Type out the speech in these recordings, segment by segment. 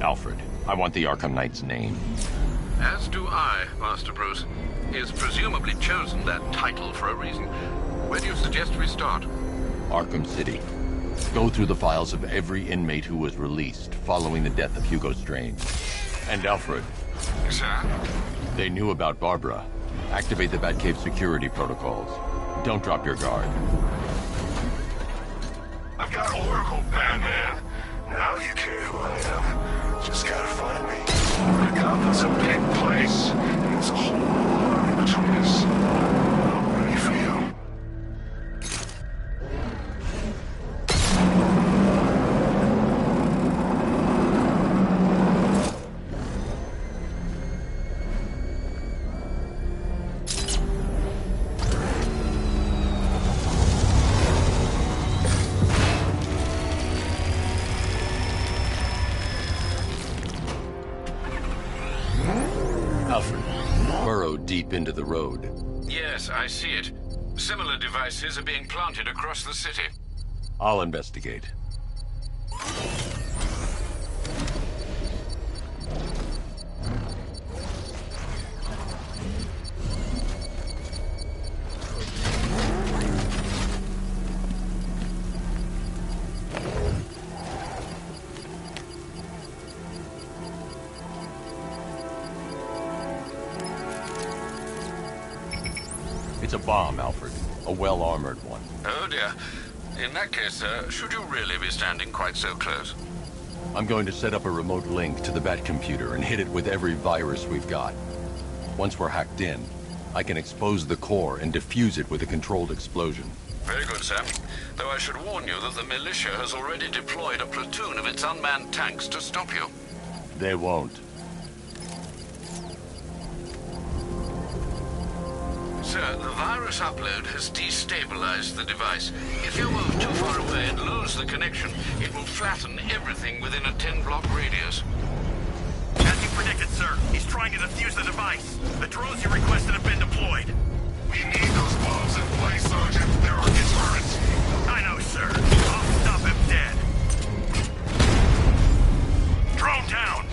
Alfred, I want the Arkham Knight's name. As do I, Master Bruce. He has presumably chosen that title for a reason. Where do you suggest we start? Arkham City. Go through the files of every inmate who was released following the death of Hugo Strange. And Alfred. Sir? They knew about Barbara. Activate the Batcave security protocols. Don't drop your guard. I've got Oracle, Batman. Now you care who I am. Just gotta find me. Gotham's a big place, and there's a whole lot in between us. I'm ready for you. Alfred, burrow deep into the road. Yes, I see it. Similar devices are being planted across the city. I'll investigate. It's a bomb, Alfred. A well-armored one. Oh dear. In that case, should you really be standing quite so close? I'm going to set up a remote link to the Batcomputer and hit it with every virus we've got. Once we're hacked in, I can expose the core and defuse it with a controlled explosion. Very good, sir. Though I should warn you that the militia has already deployed a platoon of its unmanned tanks to stop you. They won't. Sir, the virus upload has destabilized the device. If you move too far away and lose the connection, it will flatten everything within a 10-block radius. As you predicted, sir, he's trying to defuse the device. The drones you requested have been deployed. We need those bombs in place, Sergeant. There are deterrents. I know, sir. I'll stop him dead. Drone down!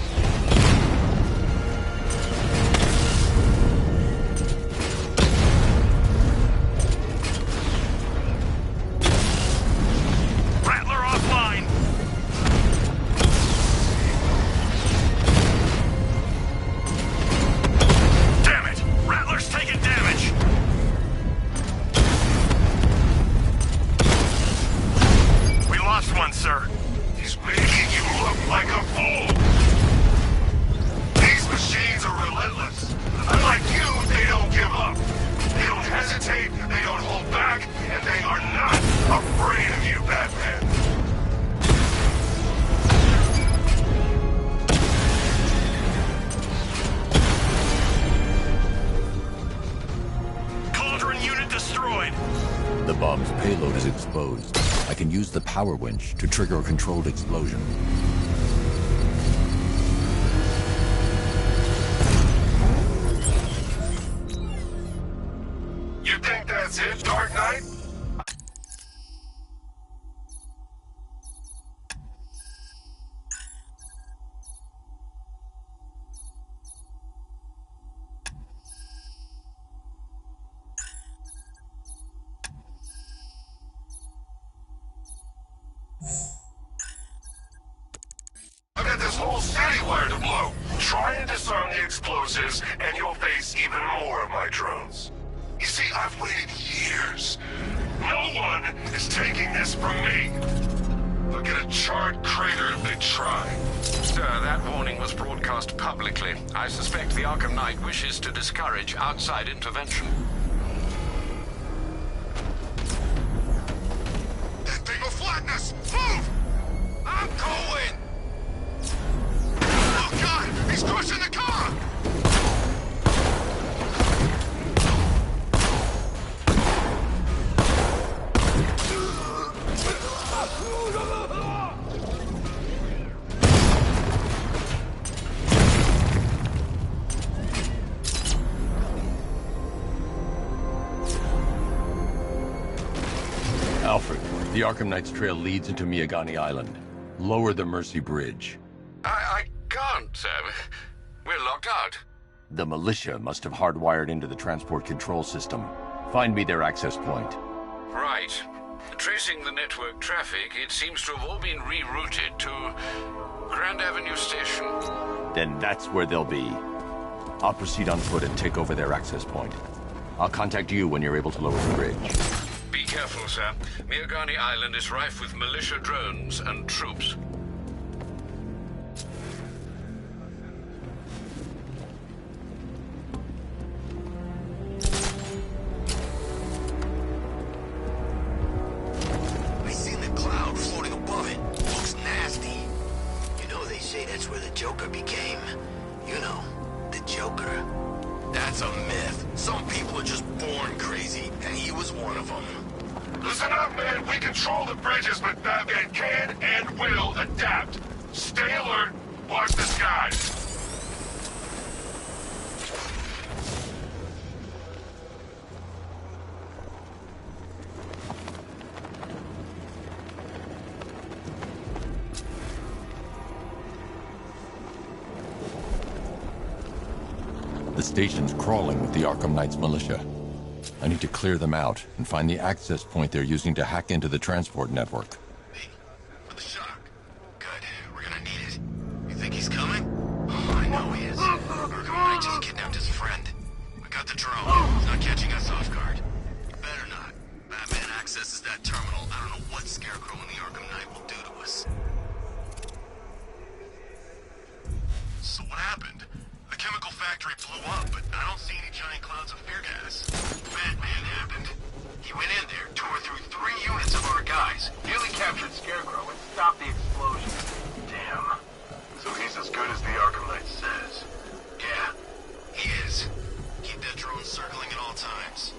Rattler offline! Damn it! Rattler's taking damage! We lost one, sir. He's making you look like a fool. These machines are relentless. Unlike you, they don't give up. They don't hesitate, they don't hold back, and they are not afraid of you, Batman. Cauldron unit destroyed. The bomb's payload is exposed. I can use the power winch to trigger a controlled explosion. You think that's it, Dark Knight? I've got this whole city wired to blow. Try and disarm the explosives, and you'll face even more of my drones. You see, I've waited years. No one is taking this from me. They'll get a charred crater if they try. Sir, that warning was broadcast publicly. I suspect the Arkham Knight wishes to discourage outside intervention. That thing will flatten us! Move! I'm going! Oh, God! He's crushing the car! Alfred, the Arkham Knight's trail leads into Miyagani Island. Lower the Mercy Bridge. I sir. We're locked out. The militia must have hardwired into the transport control system. Find me their access point. Right. Tracing the network traffic, it seems to have all been rerouted to Grand Avenue Station. Then that's where they'll be. I'll proceed on foot and take over their access point. I'll contact you when you're able to lower the bridge. Be careful, sir. Miagani Island is rife with militia drones and troops. I seen the cloud floating above it. Looks nasty. You know they say that's where the Joker became. You know, the Joker. That's a myth. Some people are just born crazy, and he was one of them. Listen up, man. We control the bridges, but Batman can and will adapt. Stay alert. Watch the skies. The station's crawling with the Arkham Knight's militia. I need to clear them out and find the access point they're using to hack into the transport network. Me, for the shock. Good. We're gonna need it. You think he's coming? Oh, I know he is. Arkham Knight just kidnapped his friend. We got the drone. He's not catching us off guard. Better not. Batman accesses that terminal. I don't know what Scarecrow and the Arkham Knight will do to us. So what happened? The chemical factory blew up, but I don't see any giant clouds of fear gas. Batman happened. He went in there, tore through 3 units of our guys, nearly captured Scarecrow, and stopped the explosion. Damn. So he's as good as the Arkham Knight says. Yeah, he is. Keep that drone circling at all times.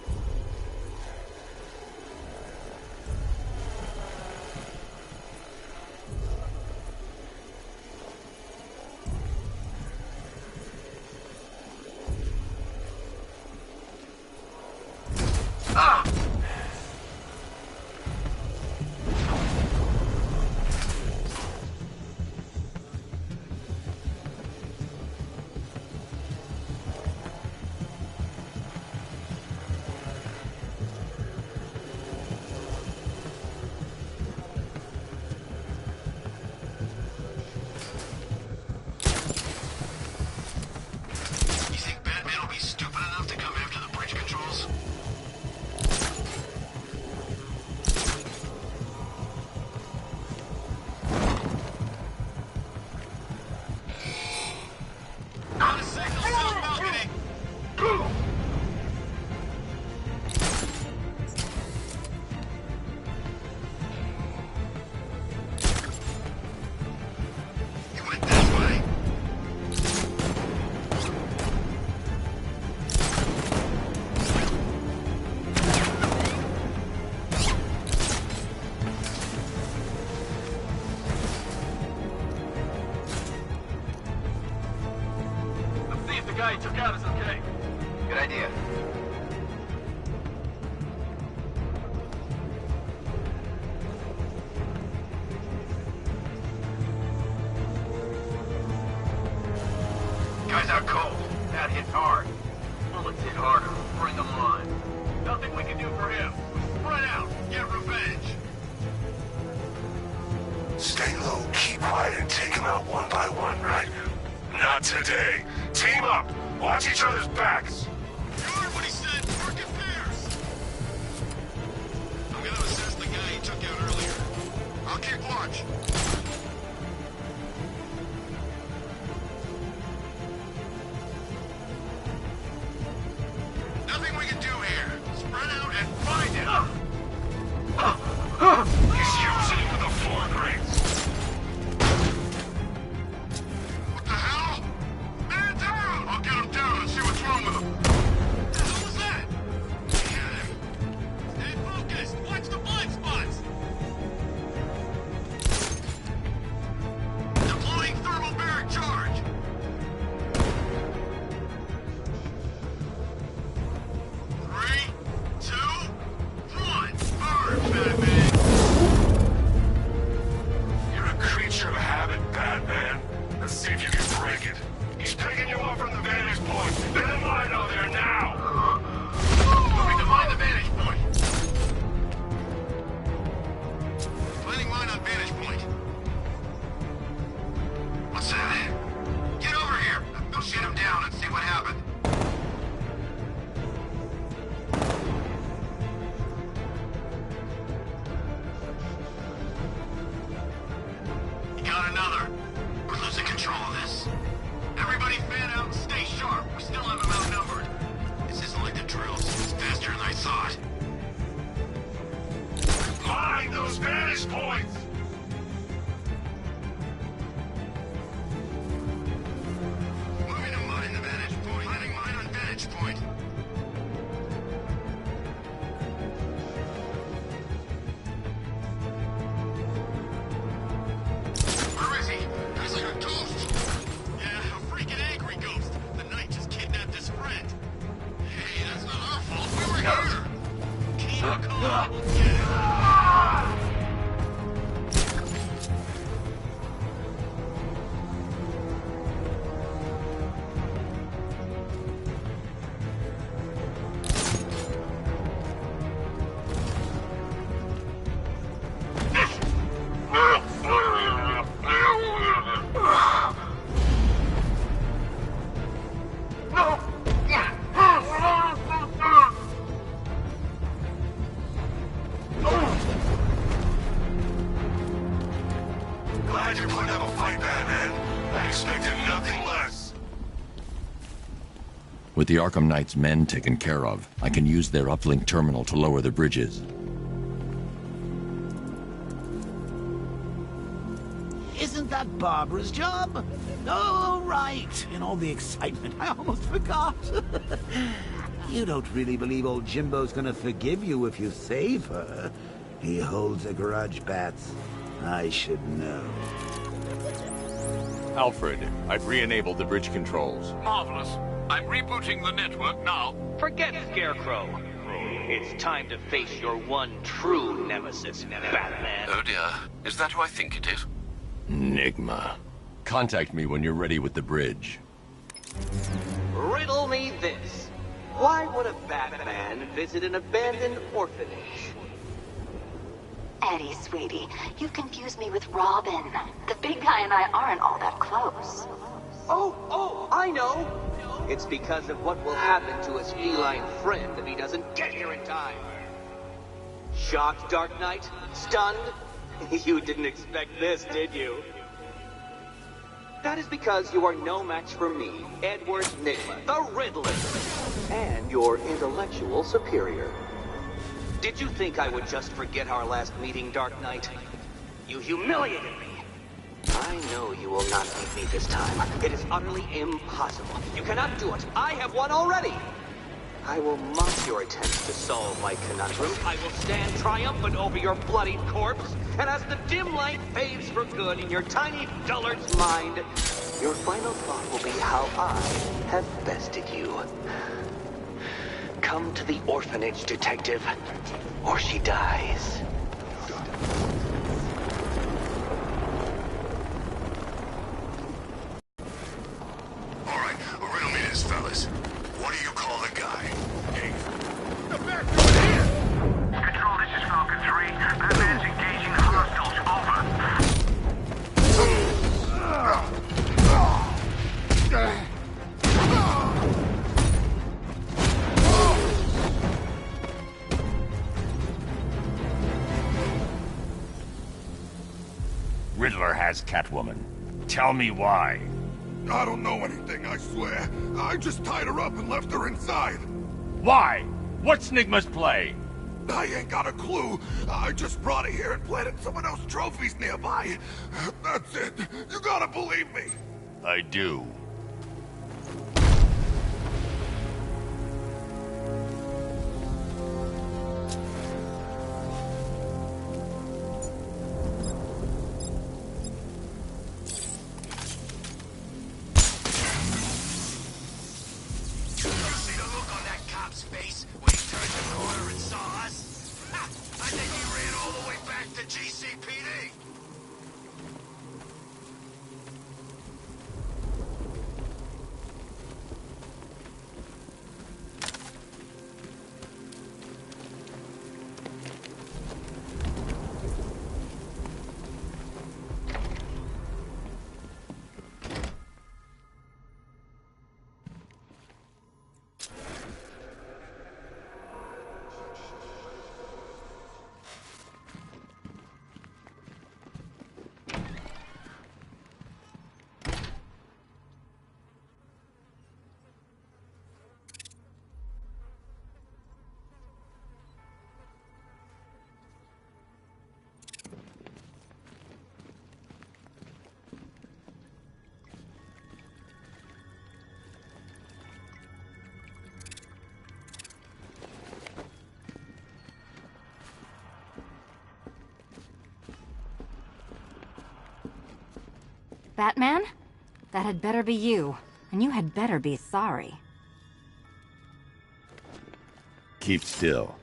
You think Batman will be stupid enough to come after the bridge controls? On a signal, still balcony! You went that way. Let's see if the guy he took out is okay. Good idea. Guy's out cold. That hit hard. Bullets hit harder. Bring them on. Nothing we can do for him. Spread out. Get revenge. Stay low, keep quiet, and take them out one by one, right? Not today. Team up. Watch each other's backs. You heard what he said. Work in pairs. I'm gonna assess the guy he took out earlier. I'll keep watch. Nothing we can do here. Spread out and find him. He's using the floor grates. What the hell? Man down! I'll get him down and see what's wrong with him. Glad you're putting up a fight, Batman. I expected nothing less. With the Arkham Knight's men taken care of, I can use their uplink terminal to lower the bridges. Isn't that Barbara's job? Oh, right. In all the excitement, I almost forgot. You don't really believe old Jimbo's gonna forgive you if you save her. He holds a grudge, Bats. I should know. Alfred, I've re-enabled the bridge controls. Marvelous. I'm rebooting the network now. Forget Scarecrow. It's time to face your one true nemesis, Batman. Oh dear. Is that who I think it is? Enigma. Contact me when you're ready with the bridge. Riddle me this. Why would a Batman visit an abandoned orphanage? Eddie, sweetie, you've confused me with Robin. The big guy and I aren't all that close. Oh, I know. It's because of what will happen to his feline friend if he doesn't get here in time. Shocked, Dark Knight? Stunned? You didn't expect this, did you? That is because you are no match for me, Edward Nygma, the Riddler, and your intellectual superior. Did you think I would just forget our last meeting, Dark Knight? You humiliated me. I know you will not beat me this time. It is utterly impossible. You cannot do it. I have won already. I will mock your attempts to solve my conundrum. I will stand triumphant over your bloodied corpse. And as the dim light fades for good in your tiny dullard's mind, your final thought will be how I have bested you. Come to the orphanage, detective, or she dies. All right, riddle me this, fellas. What do you call the guy? Hey, Control, this is Falcon 3. Batman's engaging hostiles. Riddler has Catwoman. Tell me why. I don't know anything, I swear. I just tied her up and left her inside. Why? What's Nygma's play? I ain't got a clue. I just brought her here and planted someone else's trophies nearby. That's it. You gotta believe me. I do. See the look on that cop's face when he turned the corner and saw us? Ha! I think he ran all the way back to GCPD. Batman? That had better be you. And you had better be sorry. Keep still.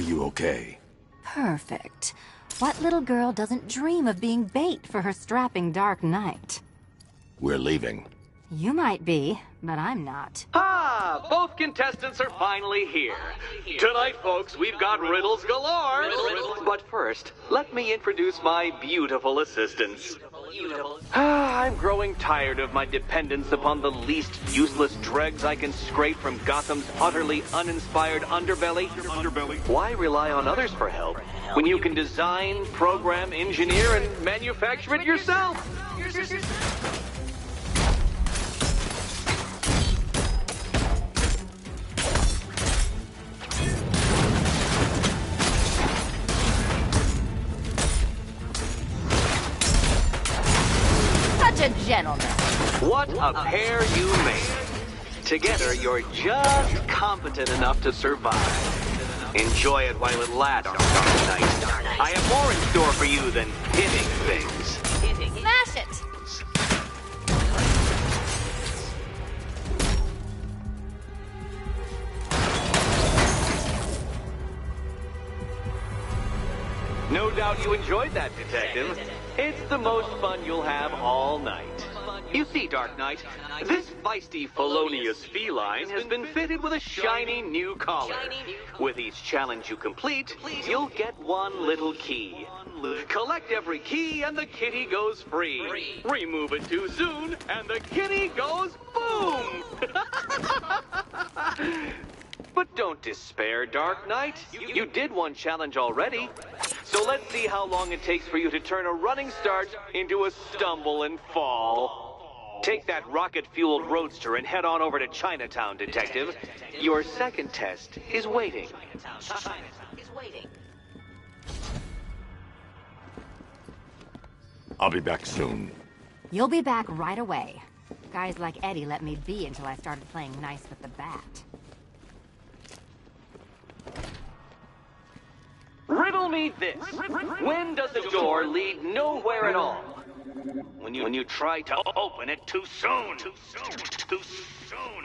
you okay? Perfect. What little girl doesn't dream of being bait for her strapping Dark Knight? We're leaving. You might be, but I'm not. Ah, both contestants are finally here. Tonight, folks, we've got riddles galore. But first, let me introduce my beautiful assistants. I'm growing tired of my dependence upon the least useless dregs I can scrape from Gotham's utterly uninspired underbelly. Why rely on others for help when you can design, program, engineer, and manufacture it yourself? Such a gentleman. What a pair you made. Together, you're just competent enough to survive. Enjoy it while it lasts, Dark Knight. I have more in store for you than hitting things. Smash it! No doubt you enjoyed that, Detective. It's the most fun you'll have all night. You see, Dark Knight, this feisty, felonious feline has been fitted with a shiny new collar. With each challenge you complete, you'll get one little key. Collect every key and the kitty goes free. Remove it too soon and the kitty goes boom! But don't despair, Dark Knight. You did one challenge already. So let's see how long it takes for you to turn a running start into a stumble and fall. Take that rocket-fueled roadster and head on over to Chinatown, Detective. Your second test is waiting. I'll be back soon. You'll be back right away. Guys like Eddie let me be until I started playing nice with the bat. Riddle me this. When does a door lead nowhere at all? When you try to open it too soon. Too soon.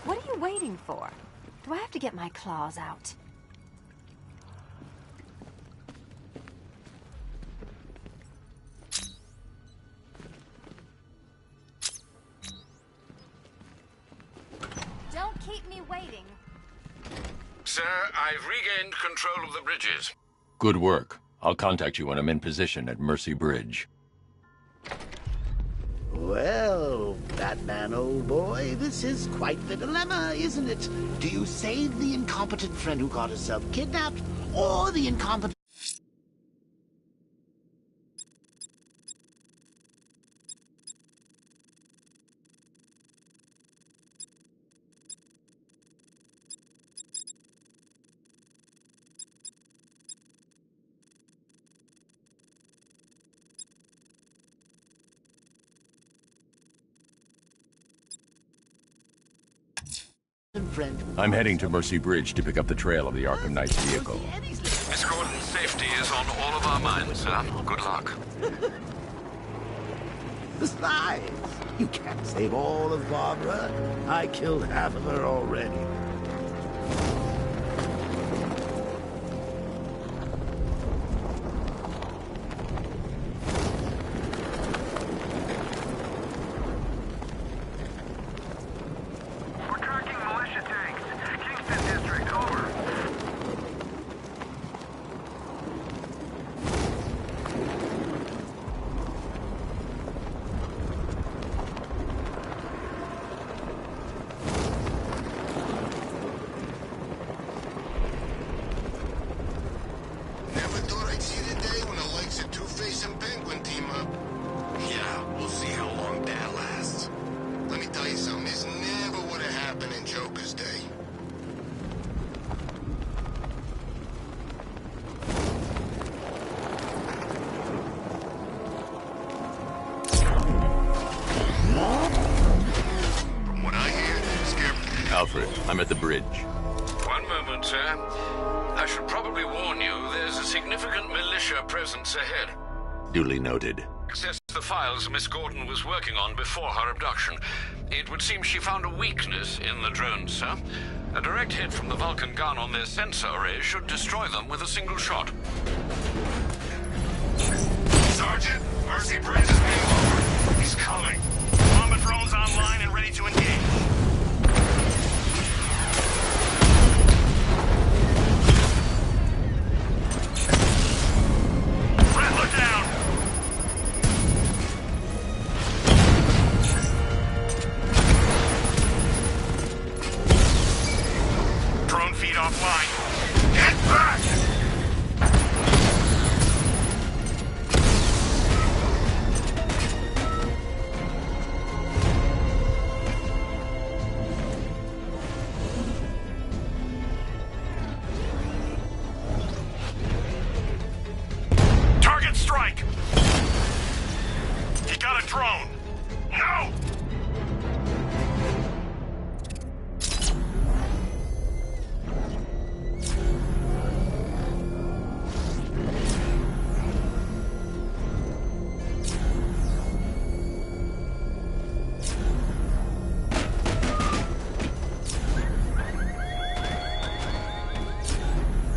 What are you waiting for? Do I have to get my claws out? Don't keep me waiting. Sir, I've regained control of the bridges. Good work. I'll contact you when I'm in position at Mercy Bridge. Well, Batman, old boy, this is quite the dilemma, isn't it? Do you save the incompetent friend who got herself kidnapped, or the incompetent... friend? I'm heading to Mercy Bridge to pick up the trail of the Arkham Knight's vehicle. Miss Gordon's safety is on all of our minds, sir. Good luck. Besides, you can't save all of Barbara. I killed half of her already. Alfred, I'm at the bridge. One moment, sir. I should probably warn you, there's a significant militia presence ahead. Duly noted. Access the files Miss Gordon was working on before her abduction. It would seem she found a weakness in the drones, sir. A direct hit from the Vulcan gun on their sensor array should destroy them with a single shot. Sergeant, Mercy Bridge is being lowered. He's coming. Bomber drones online and ready to engage. Rattler down! Drone feed offline. Get back! Target strike! He got a drone! No!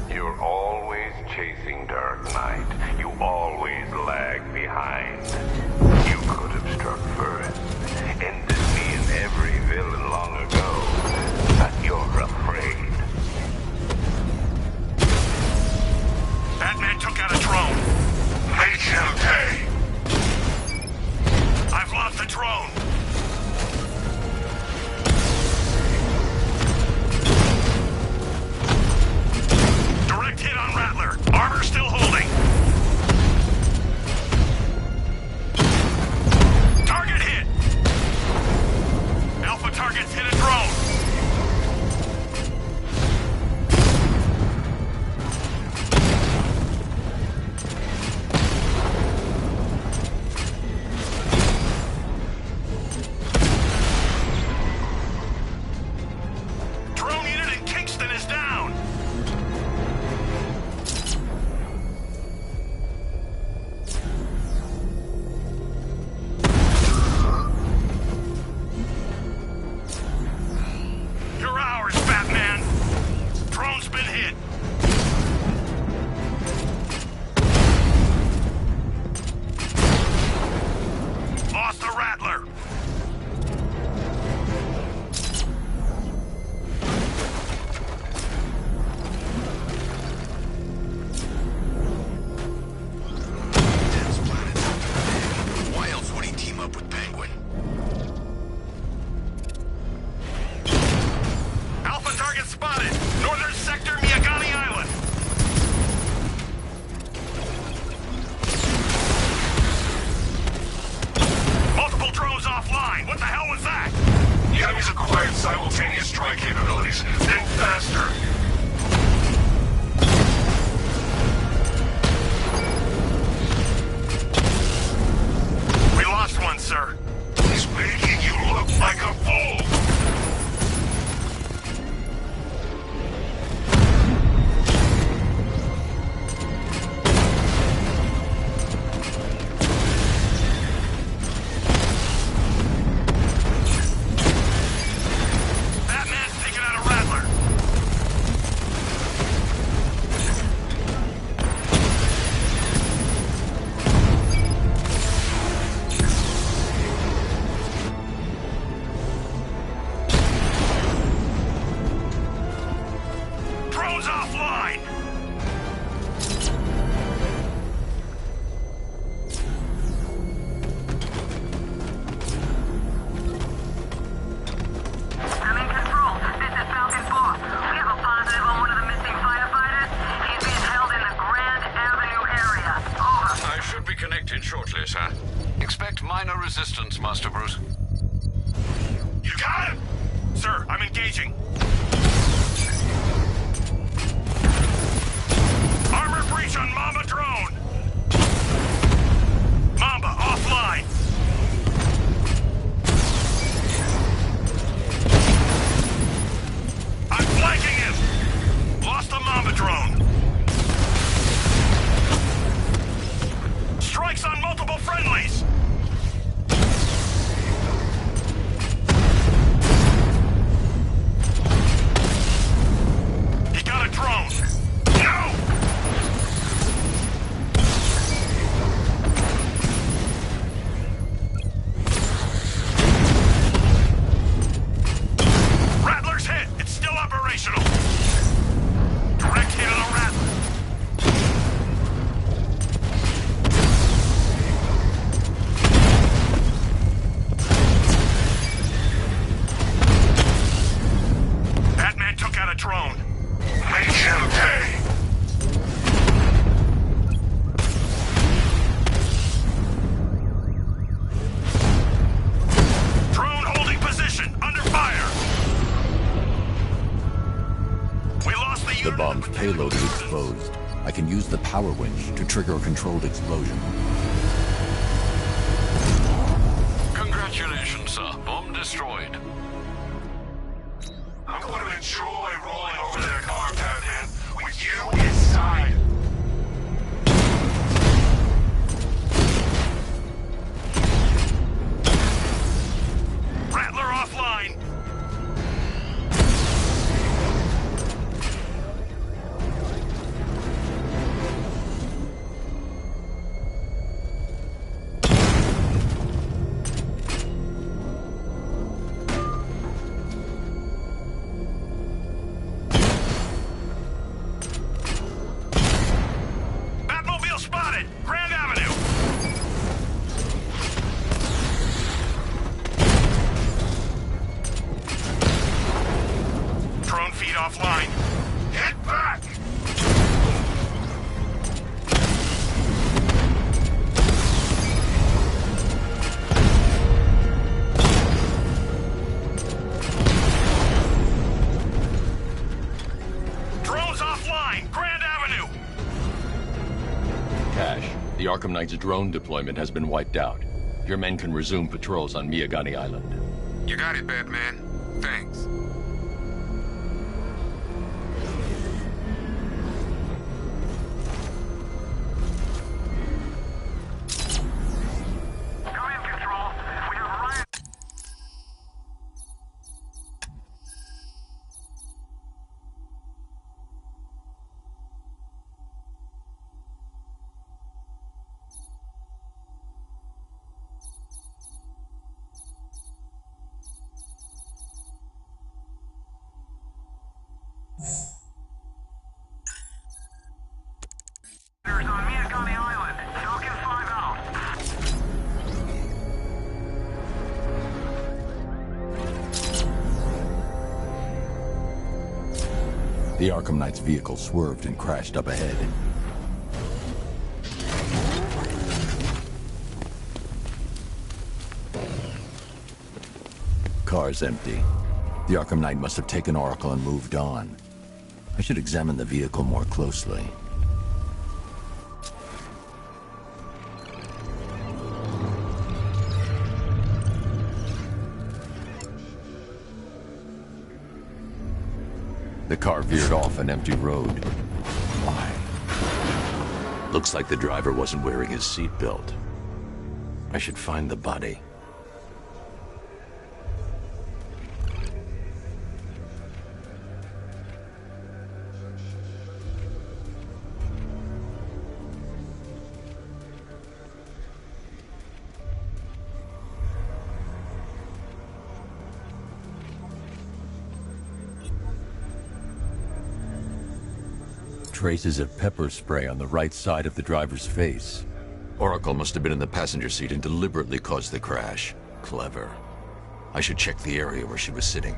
You're always chasing Dark Knight. You always lag behind. You could have struck first. Ended me and every villain long ago. But you're afraid. Batman took out a drone. Make him pay! I've lost the drone. Direct hit on Rattler. Armor still holding. Target hit. Alpha targets hit a drone. Drone unit in Kingston is down. You're ours, Batman. Drone's been hit. Lost the Rattler. Dense planet. Why else would he team up with Penguin? Alpha target spotted. Northern sector, Miyagani Island. Multiple drones offline. What the hell was that? The enemy's acquired simultaneous strike capabilities. Think faster. We lost one, sir. He's making you look like a fool! Batman's taking out a Rattler. Drones offline. I'm in control. This is Falcon 4. We have a positive on one of the missing firefighters. He's being held in the Grand Avenue area. Over. I should be connected shortly, sir. Expect minor resistance, Master Bruce. You got him! Sir, I'm engaging. Armor breach on Mamba drone. Mamba offline. I'm flanking him. Lost the Mamba drone. Strikes on multiple friendlies. bomb's payload is exposed. I can use the power winch to trigger a controlled explosion. Congratulations, sir. Bomb destroyed. I'm going to enjoy rolling over that car, Batman, with you inside. Rattler offline! Batmobile spotted! Grand Avenue! Drone feed offline. Get back! Drones offline! Grand Avenue! Cash, the Arkham Knight's drone deployment has been wiped out. Your men can resume patrols on Miyagani Island. You got it, Batman. Thanks. Come in, Control. We have riot. On Miyagani Island. Falcon 5 out. The Arkham Knight's vehicle swerved and crashed up ahead. Car's empty. The Arkham Knight must have taken Oracle and moved on. I should examine the vehicle more closely. The car veered off an empty road. Why? Looks like the driver wasn't wearing his seatbelt. I should find the body. Traces of pepper spray on the right side of the driver's face. Oracle must have been in the passenger seat and deliberately caused the crash. Clever. I should check the area where she was sitting.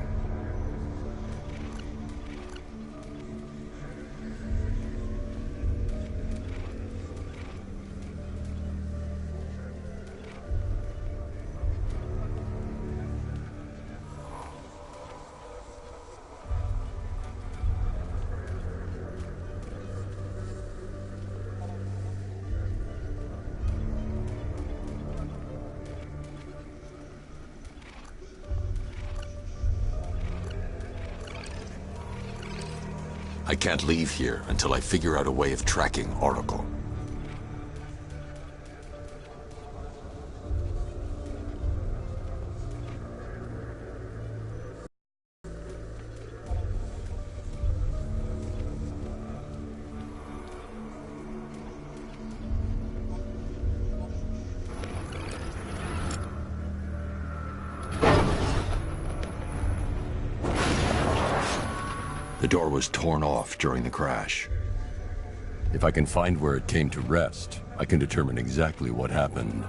I can't leave here until I figure out a way of tracking Oracle. The door was torn off during the crash. If I can find where it came to rest, I can determine exactly what happened.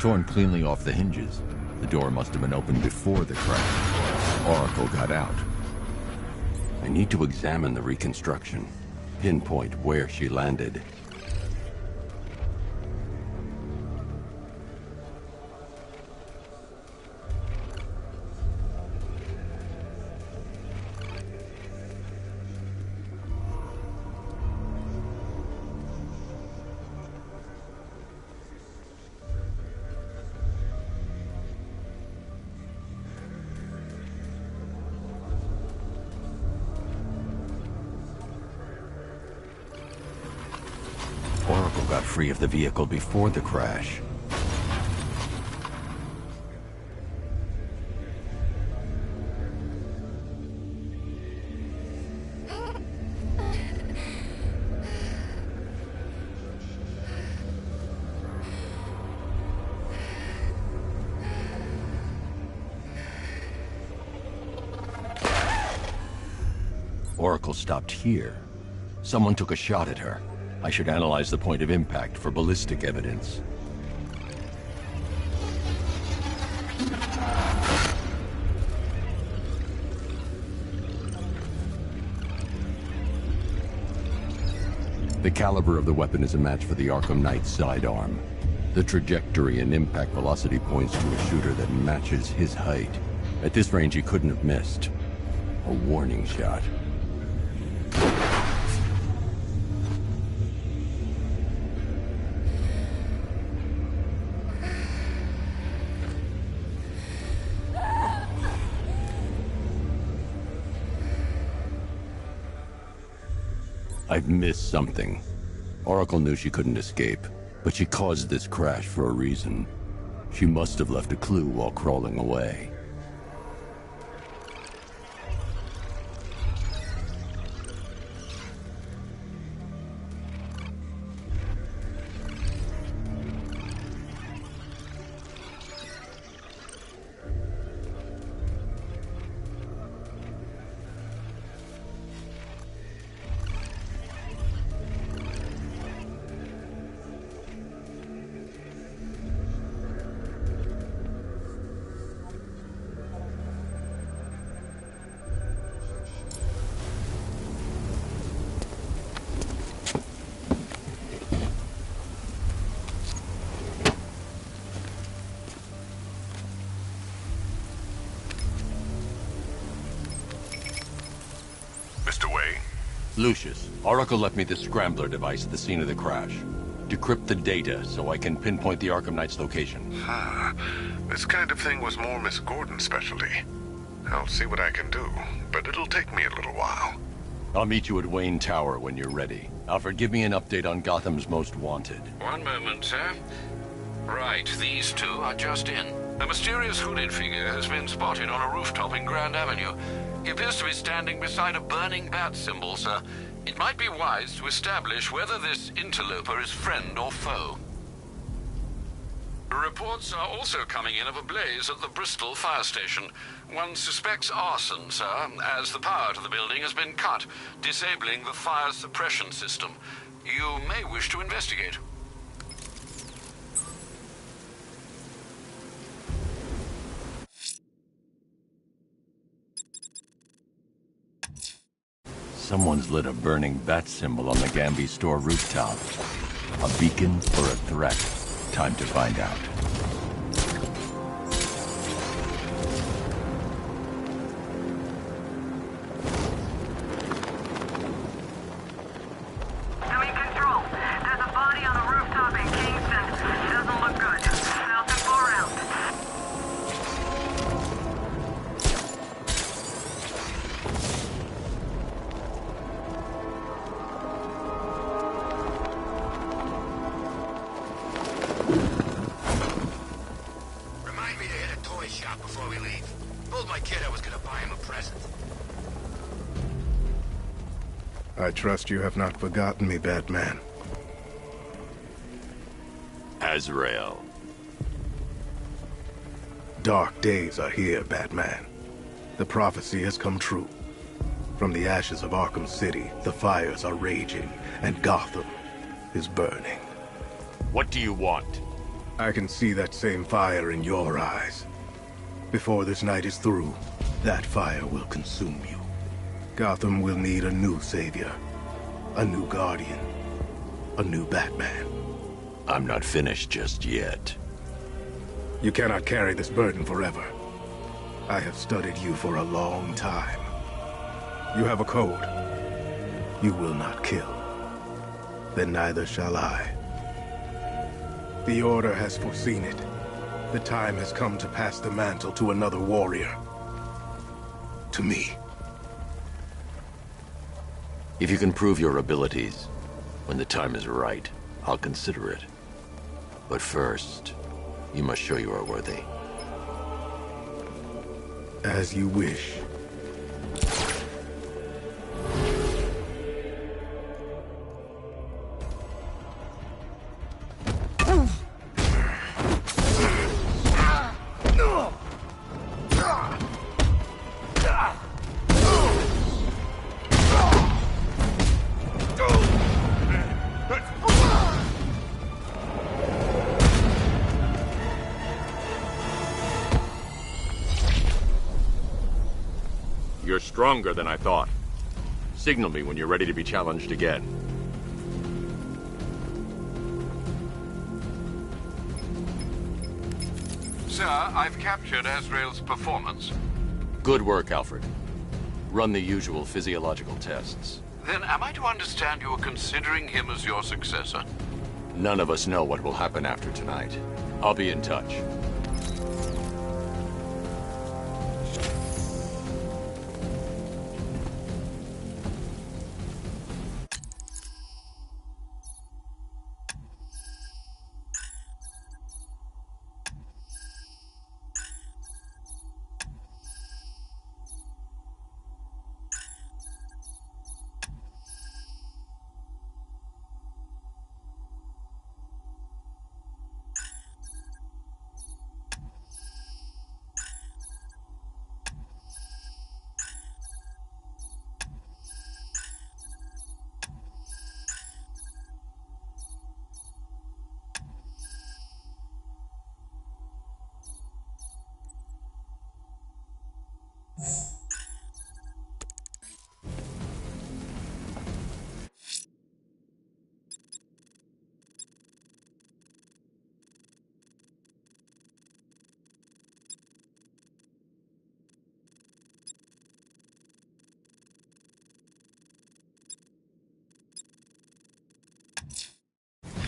torn cleanly off the hinges. The door must have been opened before the crash. Oracle got out. I need to examine the reconstruction, pinpoint where she landed. Oracle got free of the vehicle before the crash. Oracle stopped here. Someone took a shot at her. I should analyze the point of impact for ballistic evidence. The caliber of the weapon is a match for the Arkham Knight's sidearm. The trajectory and impact velocity points to a shooter that matches his height. At this range, he couldn't have missed. A warning shot. I've missed something. Oracle knew she couldn't escape, but she caused this crash for a reason. She must have left a clue while crawling away. Lucius, Oracle left me the scrambler device at the scene of the crash. Decrypt the data so I can pinpoint the Arkham Knight's location. This kind of thing was more Miss Gordon's specialty. I'll see what I can do, but it'll take me a little while. I'll meet you at Wayne Tower when you're ready. Alfred, give me an update on Gotham's Most Wanted. One moment, sir. Right, these two are just in. A mysterious hooded figure has been spotted on a rooftop in Grand Avenue. He appears to be standing beside a burning bat symbol, sir. It might be wise to establish whether this interloper is friend or foe. Reports are also coming in of a blaze at the Bristol fire station. One suspects arson, sir, as the power to the building has been cut, disabling the fire suppression system. You may wish to investigate. Someone's lit a burning bat symbol on the Gamby store rooftop. A beacon or a threat? Time to find out. Doing control. There's a body on the rooftop in Kingston. Doesn't look good. Falcon 4 out. Remind me to hit a toy shop before we leave. Told my kid I was gonna buy him a present. I trust you have not forgotten me, Batman. Azrael. Dark days are here, Batman. The prophecy has come true. From the ashes of Arkham City, the fires are raging, and Gotham is burning. What do you want? I can see that same fire in your eyes. Before this night is through, that fire will consume you. Gotham will need a new savior, a new guardian, a new Batman. I'm not finished just yet. You cannot carry this burden forever. I have studied you for a long time. You have a code. You will not kill. Then neither shall I. The Order has foreseen it. The time has come to pass the mantle to another warrior. To me. If you can prove your abilities, when the time is right, I'll consider it. But first, you must show you are worthy. As you wish. You're stronger than I thought. Signal me when you're ready to be challenged again. Sir, I've captured Azrael's performance. Good work, Alfred. Run the usual physiological tests. Then am I to understand you are considering him as your successor? None of us know what will happen after tonight. I'll be in touch.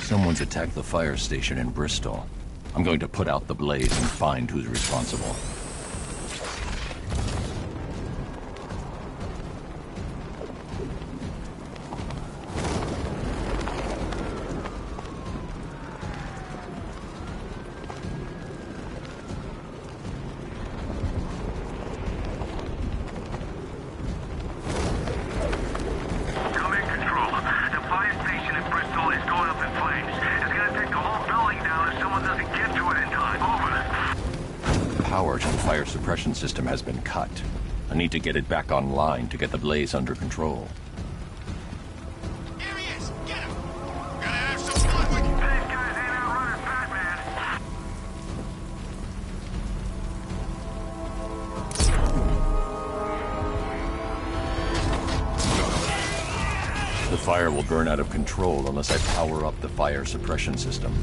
Someone's attacked the fire station in Bristol. I'm going to put out the blaze and find who's responsible. Suppression system has been cut. I need to get it back online to get the blaze under control. Here he is! Get him! We're gonna have some fun with you! These guys ain't outrunning Batman. The fire will burn out of control unless I power up the fire suppression system.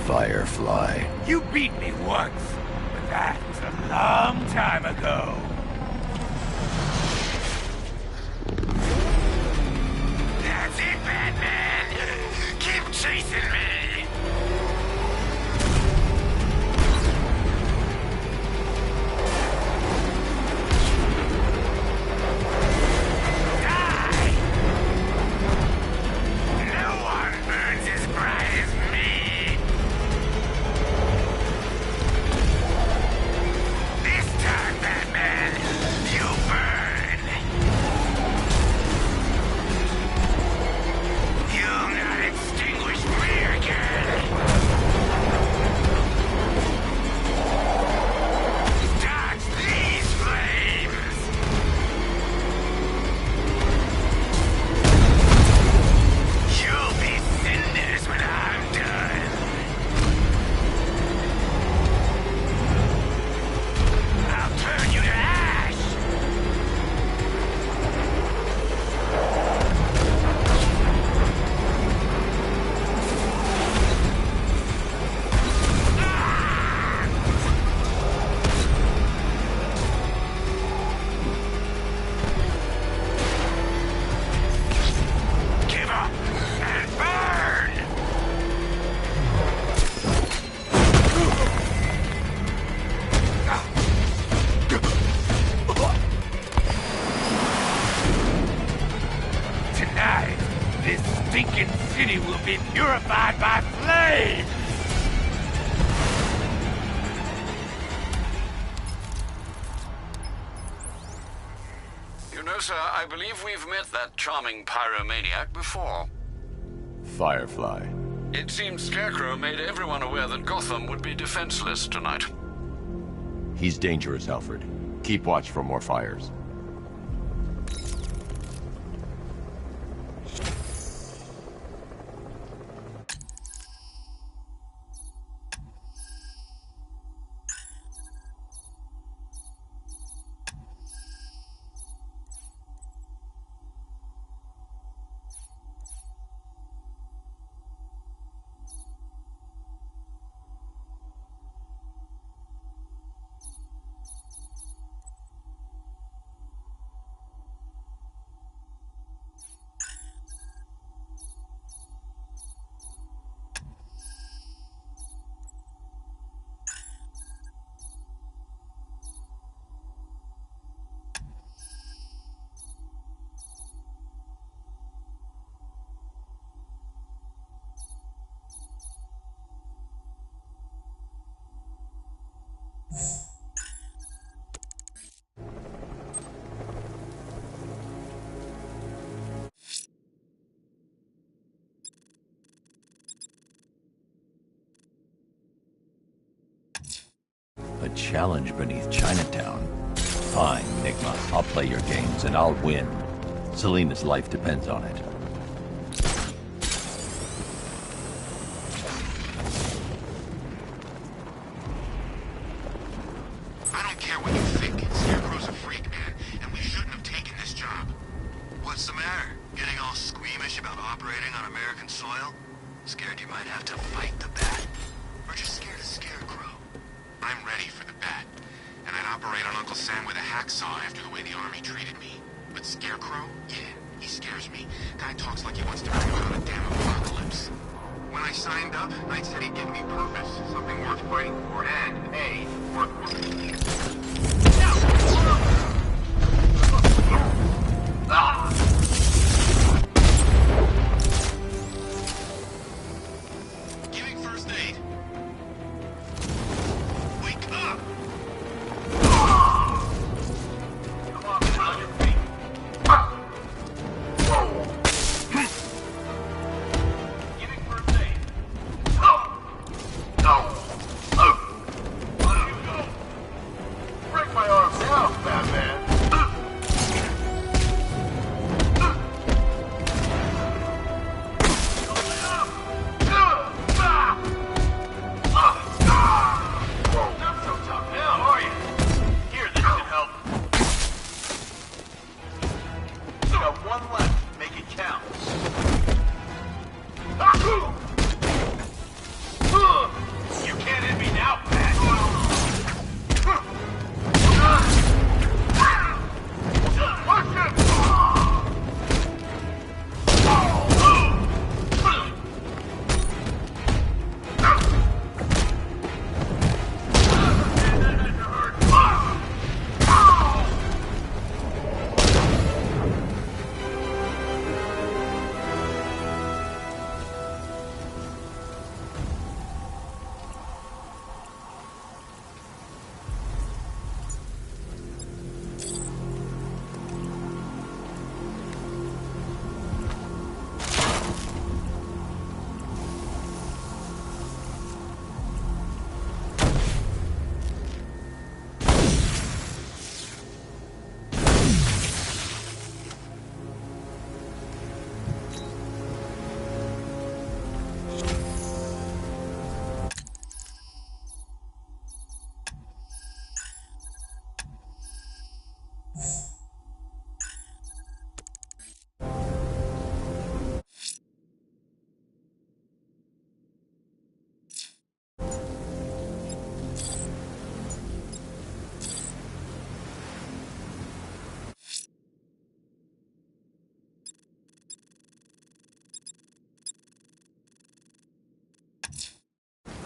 Firefly. You beat me once, but that was a long time ago. That's it, Batman! Keep chasing me! Die! No one burns as bright as me! This time, Batman, you burn! You will be purified by flame! You know, sir, I believe we've met that charming pyromaniac before. Firefly. It seems Scarecrow made everyone aware that Gotham would be defenseless tonight. He's dangerous, Alfred. Keep watch for more fires. A challenge beneath Chinatown. Fine, Enigma. I'll play your games and I'll win. Selena's life depends on it. I don't care what you think. Scarecrow's a freak, man, and we shouldn't have taken this job. What's the matter? Getting all squeamish about operating on American soil? Scared you might have to fight the Bat? Or just scared of Scarecrow? I'm ready for the Bat, and I'd operate on Uncle Sam with a hacksaw after the way the Army treated me. But Scarecrow? Yeah, he scares me. Guy talks like he wants to bring about a damn apocalypse. When I signed up, Knight said he'd give me purpose, something worth fighting for, and A, giving first aid. Wake up! Come on, get on your feet. Giving first aid. Break my arm now, Batman. Not so tough now, are you? Here, this should help. You got one left. Make it count. You can't hit me now, Pat. Push him!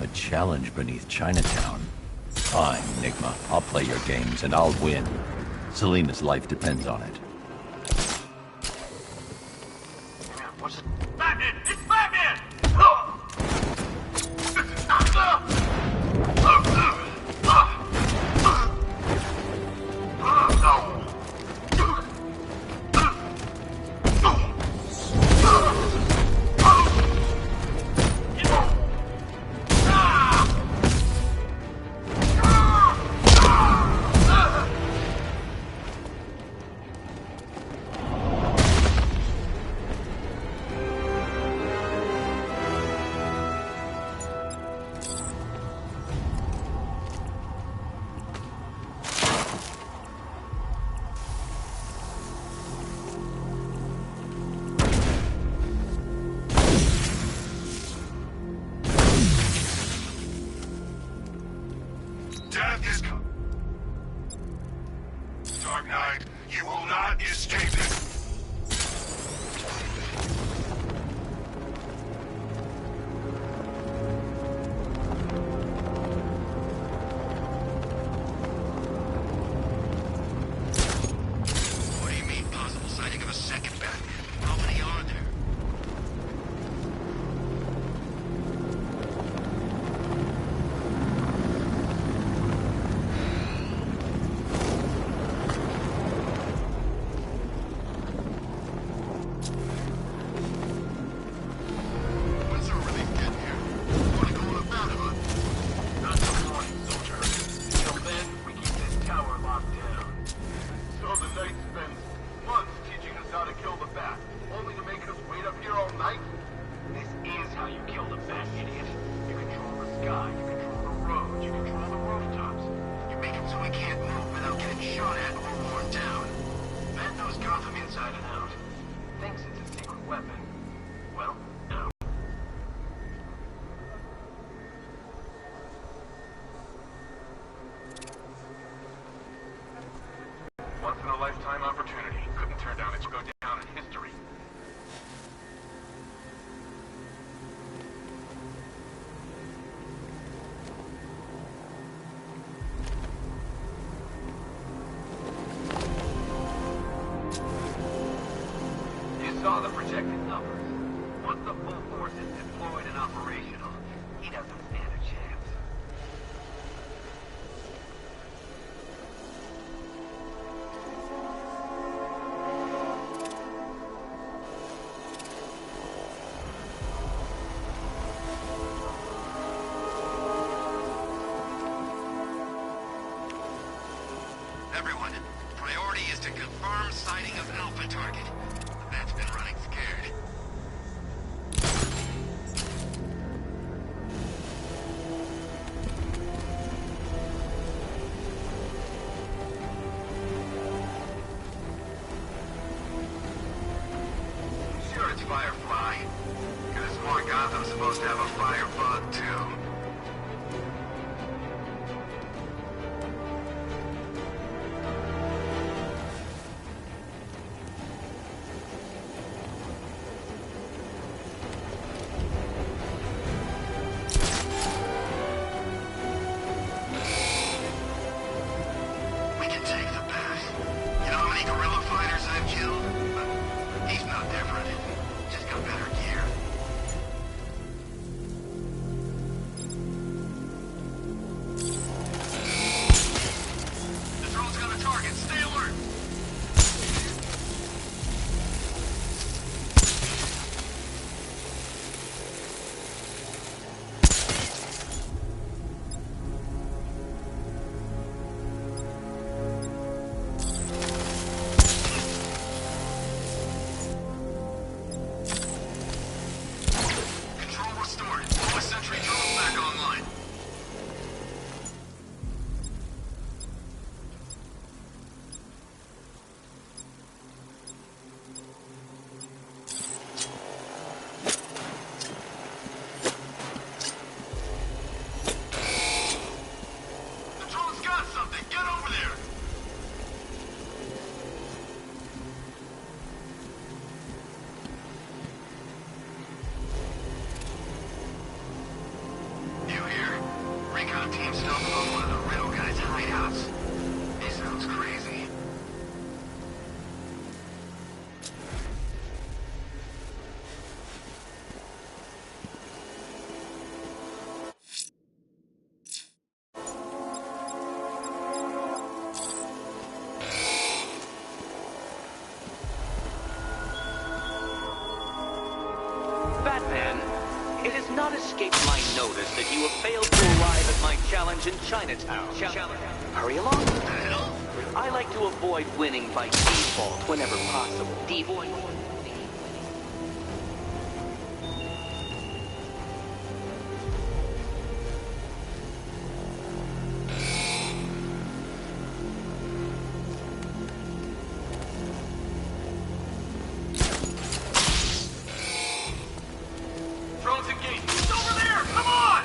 A challenge beneath Chinatown. Fine, Enigma. I'll play your games and I'll win. Selena's life depends on it. Batman! It's Batman! how you killed a bat, idiot. You control the sky, you control the roads, you control the rooftops. You make him so he can't move without getting shot at or worn down. Bat knows Gotham inside and out. Thinks it's a secret weapon. Well, no. Once in a lifetime opportunity. Couldn't turn down. It should go down in history. You saw the projected numbers. Once the full force is deployed and operational, he doesn't stand a chance. Everyone, priority is to confirm sighting of Alpha target. The bat's been running scared. Sure, it's Firefly. Because more Gotham's supposed to have a firebug, too. We can take the bat. You know how many guerrilla fighters I've killed? But he's not different. Just got better gear. The drone's got a target. Stay alert. Control restored. All sentry drones back online. The drone's got something. Get over there. You hear? Recon team stopping on one of the Riddle guys' hideouts. He sounds crazy. Batman, it has not escaped my notice that you have failed to arrive at my challenge in Chinatown. Hurry along. I like to avoid winning by default whenever possible. Default. Drones engaged. It's over there! Come on!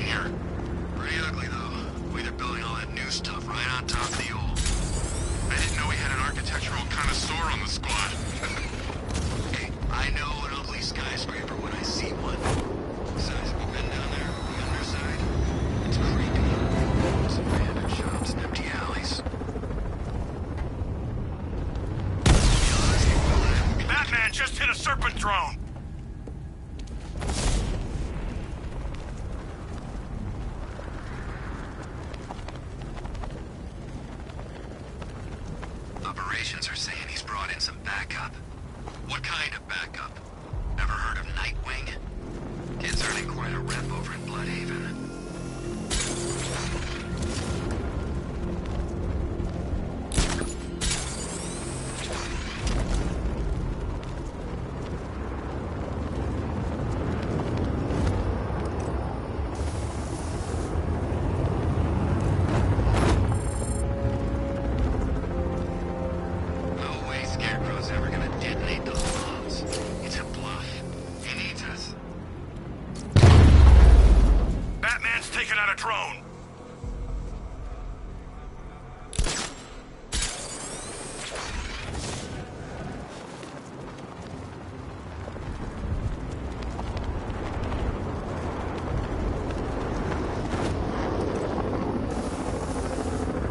here. Pretty ugly, though. Way they're building all that new stuff right on top of the old. I didn't know we had an architectural connoisseur on the squad. Hey, I know an ugly skyscraper when I see one. Besides, we've been down there, on the underside. It's creepy. Some abandoned shops and empty alleys. Batman just hit a Serpent drone! Operations are saying he's brought in some backup. What kind of backup? Ever heard of Nightwing? Kid's earning quite a rep over in Bloodhaven. No way Scarecrow's ever gonna detonate those bombs. It's a bluff. He needs us. Batman's taken out a drone!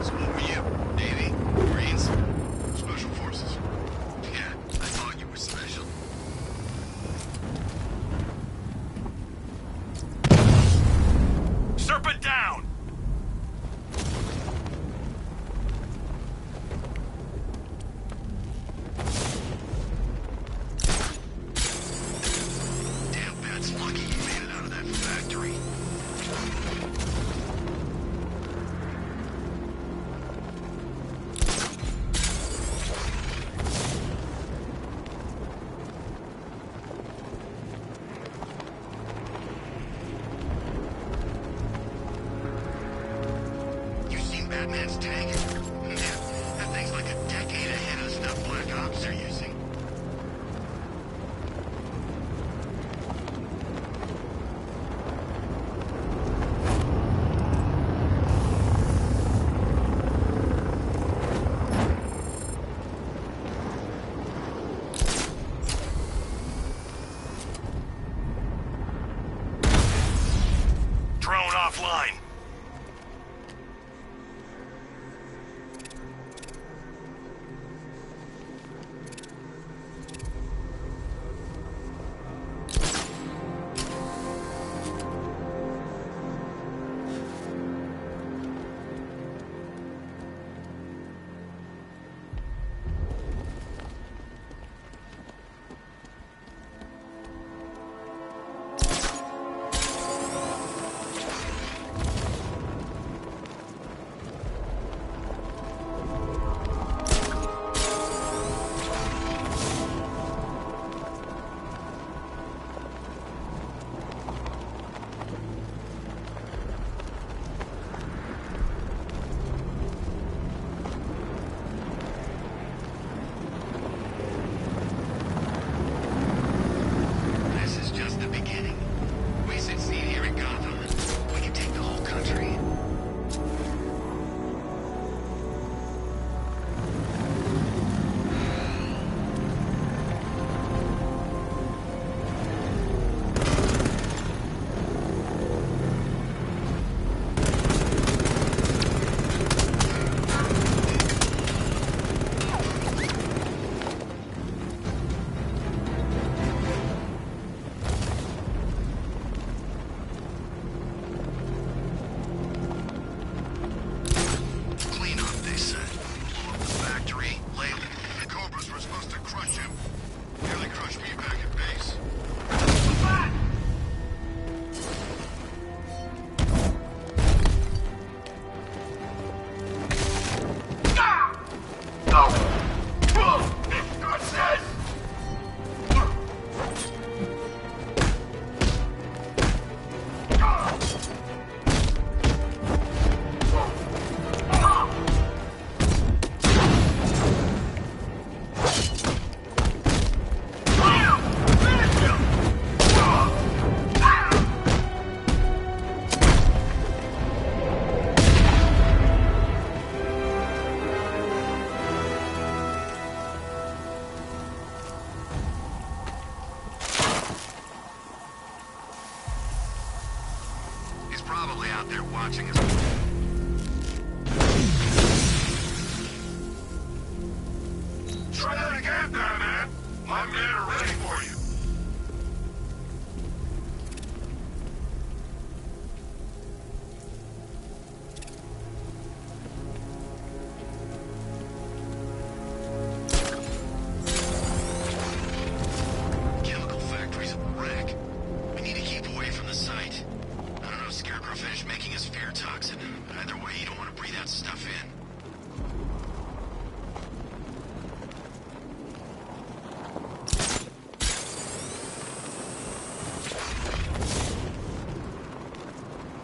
So what were you? Navy? Marines? Special Forces? Yeah, I thought you were special. Serpent down! Damn, Bat's lucky you made it out of that factory. You seen Batman's tank? Man, that thing's like a decade ahead of the stuff Black Ops are using. Drone offline! probably out there watching us. Try that again, Batman. My men are ready for you. Chemical factory's a wreck. We need to keep away from the site. I don't know if Scarecrow finished making his fear toxin. Either way, you don't want to breathe that stuff in.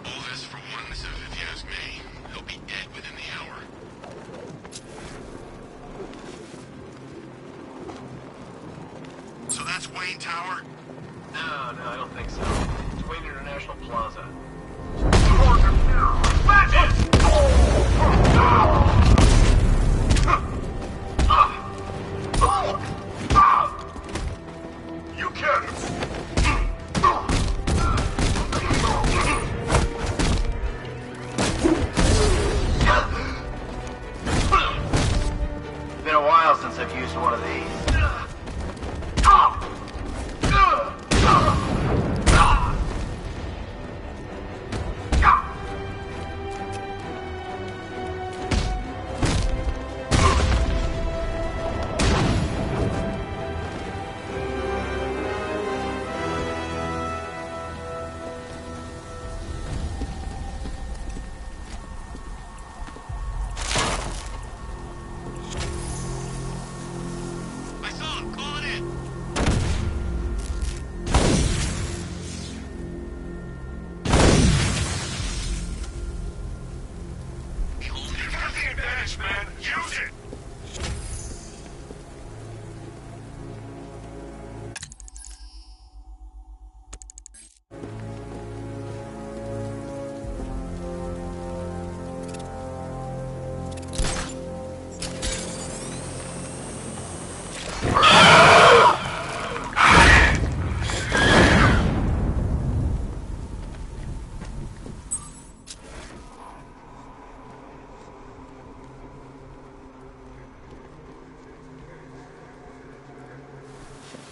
All this for one, if you ask me. He'll be dead within the hour. So that's Wayne Tower? No, I don't think so. It's Wayne International Plaza. You can't. Been a while since I've used one of these. I saw him. Call it in. You got the advantage, man. Use it.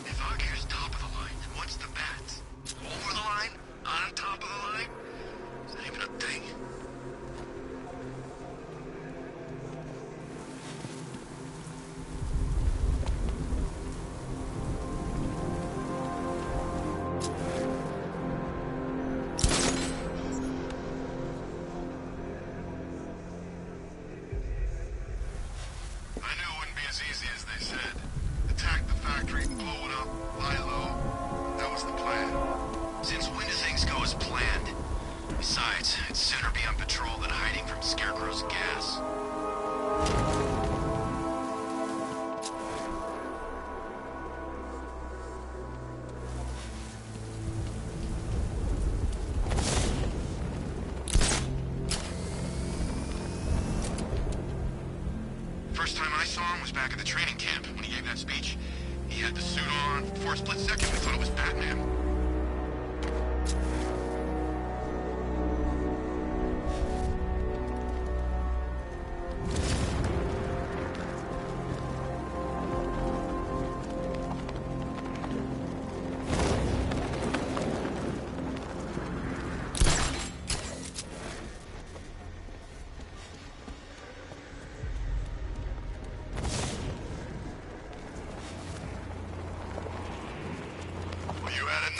If Arkham top of the line, then what's the bats? Over the line? On top of the line? Is that even a thing? I knew it wouldn't be as easy as they said. Attack the factory, blow it up, lie low. That was the plan. Since when do things go as planned? Besides, I'd sooner be on patrol than hiding from Scarecrow's gas. First time I saw him was back at the training camp when he gave that speech. He had the suit on. For a split second, we thought it was Batman. You had a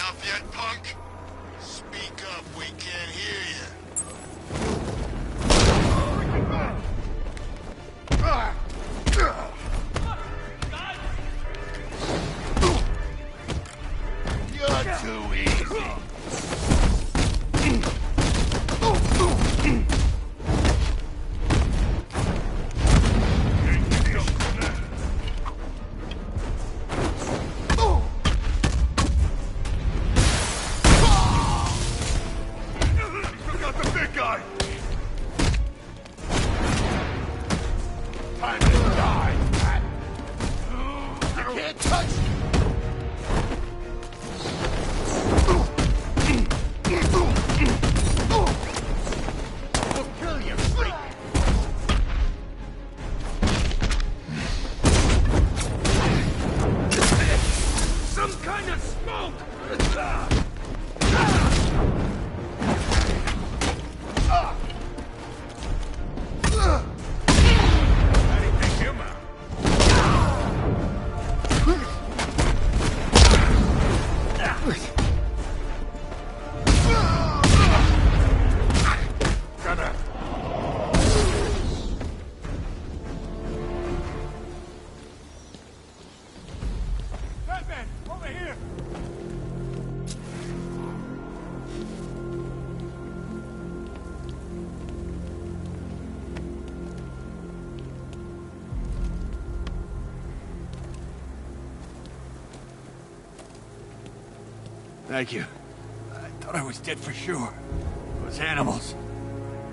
Thank you. I thought I was dead for sure. Those animals.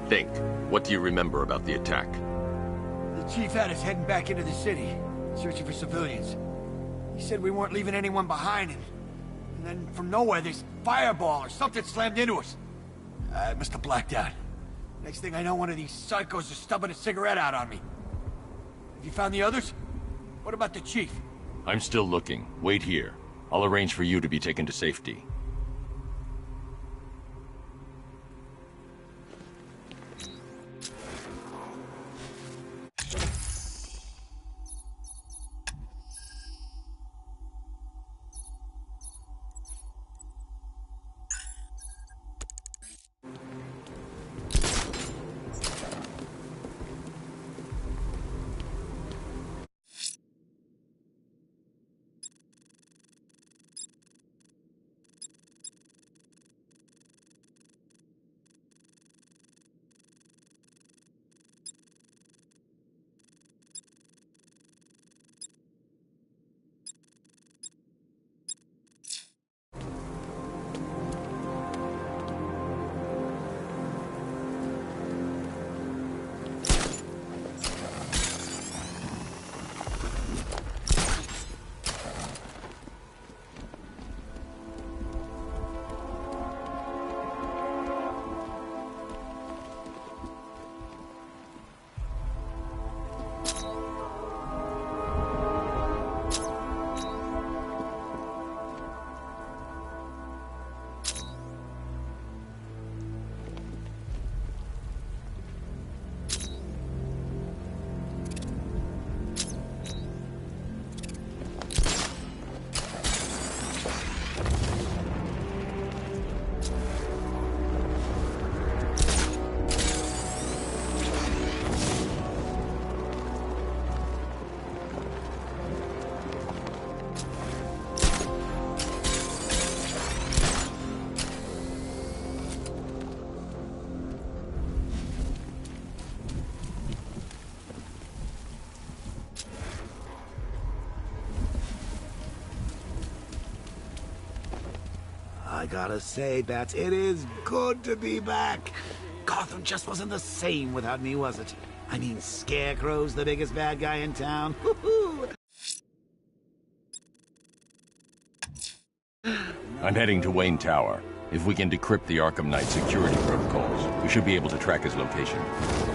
Think. What do you remember about the attack? The chief had us heading back into the city, searching for civilians. He said we weren't leaving anyone behind, and then from nowhere, this fireball or something slammed into us. I must have blacked out. Next thing I know, one of these psychos is stubbing a cigarette out on me. Have you found the others? What about the chief? I'm still looking. Wait here. I'll arrange for you to be taken to safety. I gotta say, Bats, it is good to be back. Gotham just wasn't the same without me, was it? I mean, Scarecrow's the biggest bad guy in town. I'm heading to Wayne Tower. If we can decrypt the Arkham Knight security protocols, we should be able to track his location.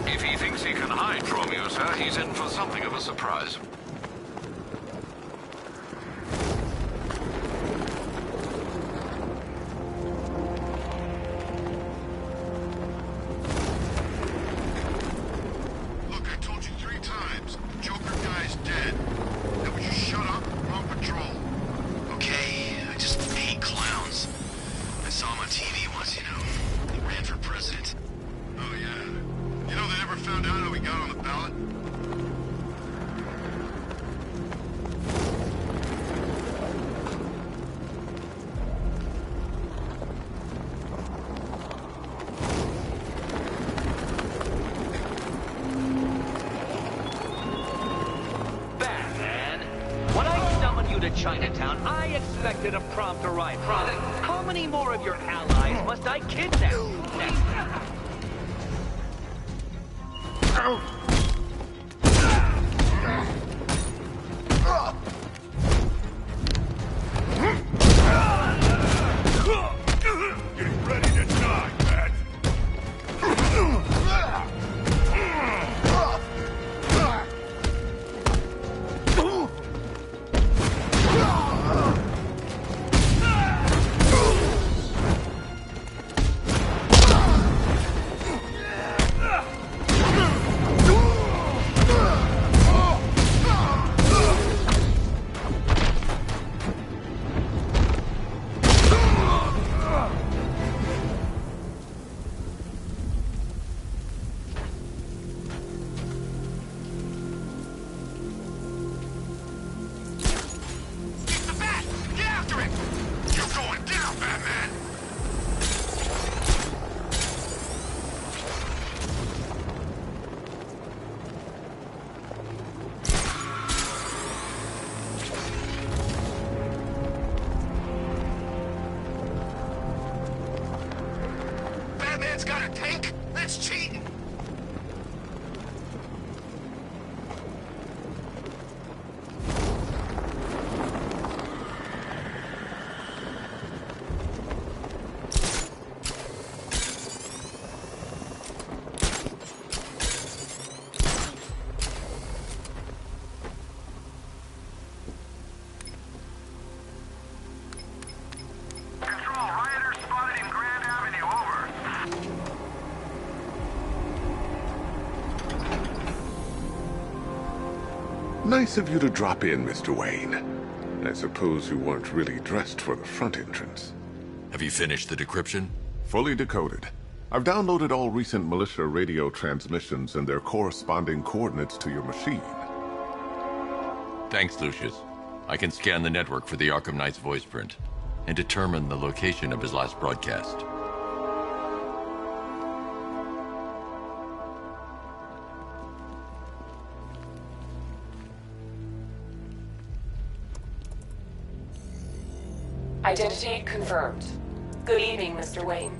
If he thinks he can hide from you, sir, he's in for something of a surprise. Look, I told you 3 times. Joker guy's dead. Now would you shut up? We're on patrol. Okay, I just hate clowns. I saw him on TV once, you know. He ran for president. Oh, yeah. You know they never found out how he got on the ballot? Batman, when I summoned you to Chinatown, I expected a prompt arrival. How many more of your allies must I kidnap next time? Get ready to die, Bat. That's cheating! Control, rioters spotted in Grand Avenue, over. Nice of you to drop in, Mr. Wayne. I suppose you weren't really dressed for the front entrance. Have you finished the decryption? Fully decoded. I've downloaded all recent militia radio transmissions and their corresponding coordinates to your machine. Thanks, Lucius. I can scan the network for the Arkham Knight's voice print and determine the location of his last broadcast. Identity confirmed. Good evening, Mr. Wayne.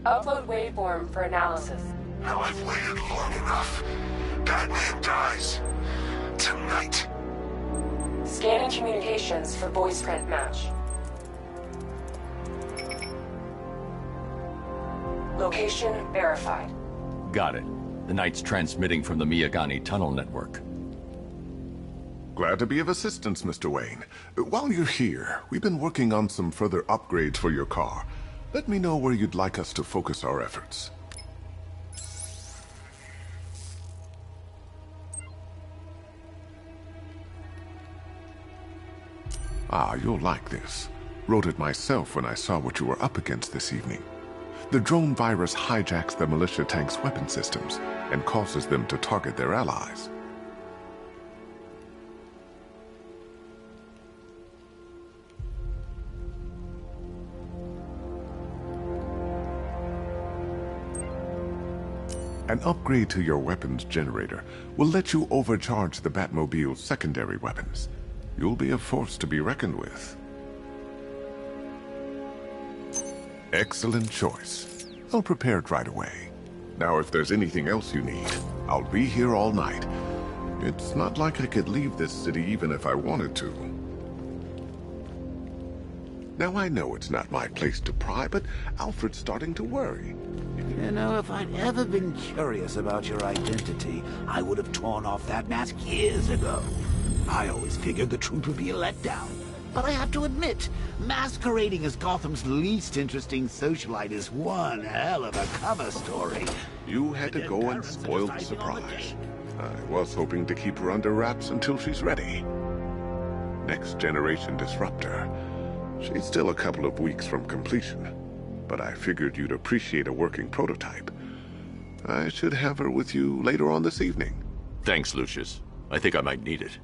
Upload waveform for analysis. Now I've waited long enough. Batman dies. Tonight. Scanning communications for voice print match. Location verified. Got it. The Knight's transmitting from the Miyagani tunnel network. Glad to be of assistance, Mr. Wayne. While you're here, we've been working on some further upgrades for your car. Let me know where you'd like us to focus our efforts. Ah, you'll like this. Wrote it myself when I saw what you were up against this evening. The drone virus hijacks the militia tank's weapon systems and causes them to target their allies. An upgrade to your weapons generator will let you overcharge the Batmobile's secondary weapons. You'll be a force to be reckoned with. Excellent choice. I'll prepare it right away. Now, if there's anything else you need, I'll be here all night. It's not like I could leave this city even if I wanted to. Now, I know it's not my place to pry, but Alfred's starting to worry. You know, if I'd ever been curious about your identity, I would have torn off that mask years ago. I always figured the truth would be a letdown. But I have to admit, masquerading as Gotham's least interesting socialite is one hell of a cover story. You had to go and spoil the surprise. I was hoping to keep her under wraps until she's ready. Next generation disruptor. She's still a couple of weeks from completion, but I figured you'd appreciate a working prototype. I should have her with you later on this evening. Thanks, Lucius. I think I might need it.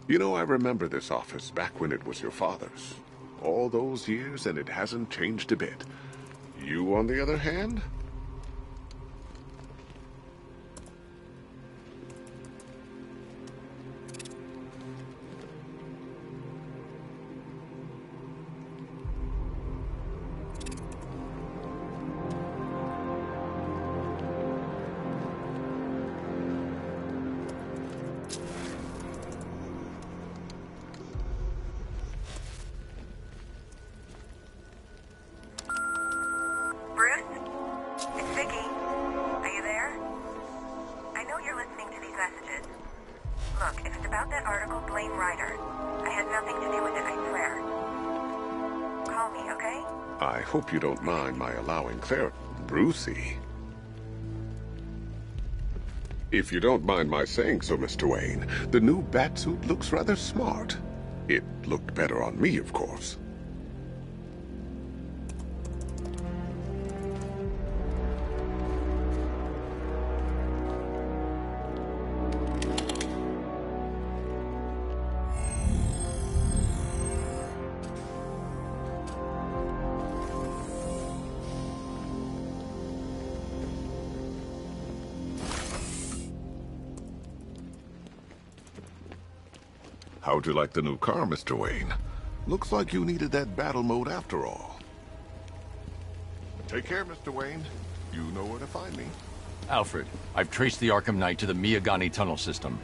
You know, I remember this office back when it was your father's. All those years and it hasn't changed a bit. You, on the other hand? I hope you don't mind my allowing Claire... Brucey. If you don't mind my saying so, Mr. Wayne, the new Batsuit looks rather smart. It looked better on me, of course. How'd you like the new car, Mr. Wayne? Looks like you needed that battle mode after all. Take care, Mr. Wayne. You know where to find me. Alfred, I've traced the Arkham Knight to the Miyagani tunnel system.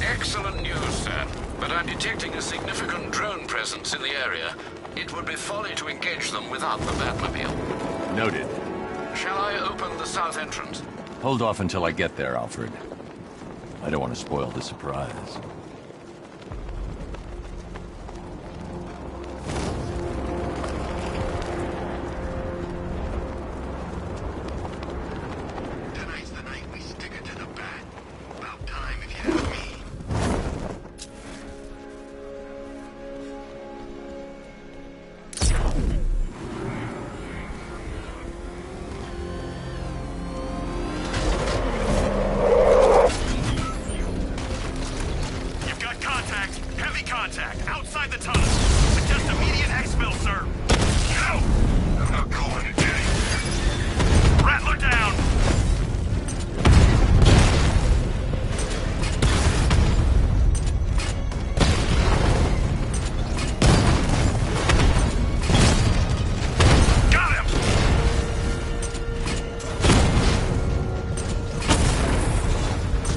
Excellent news, sir. But I'm detecting a significant drone presence in the area. It would be folly to engage them without the Batmobile. Noted. Shall I open the south entrance? Hold off until I get there, Alfred. I don't want to spoil the surprise. Tonight's the night we stick it to the bat. About time, if you ask me. You've got contact. Heavy contact. Outside the tunnel. Suggest immediate exfil, sir. No! I'm not going to get it. Rattler down. Got him!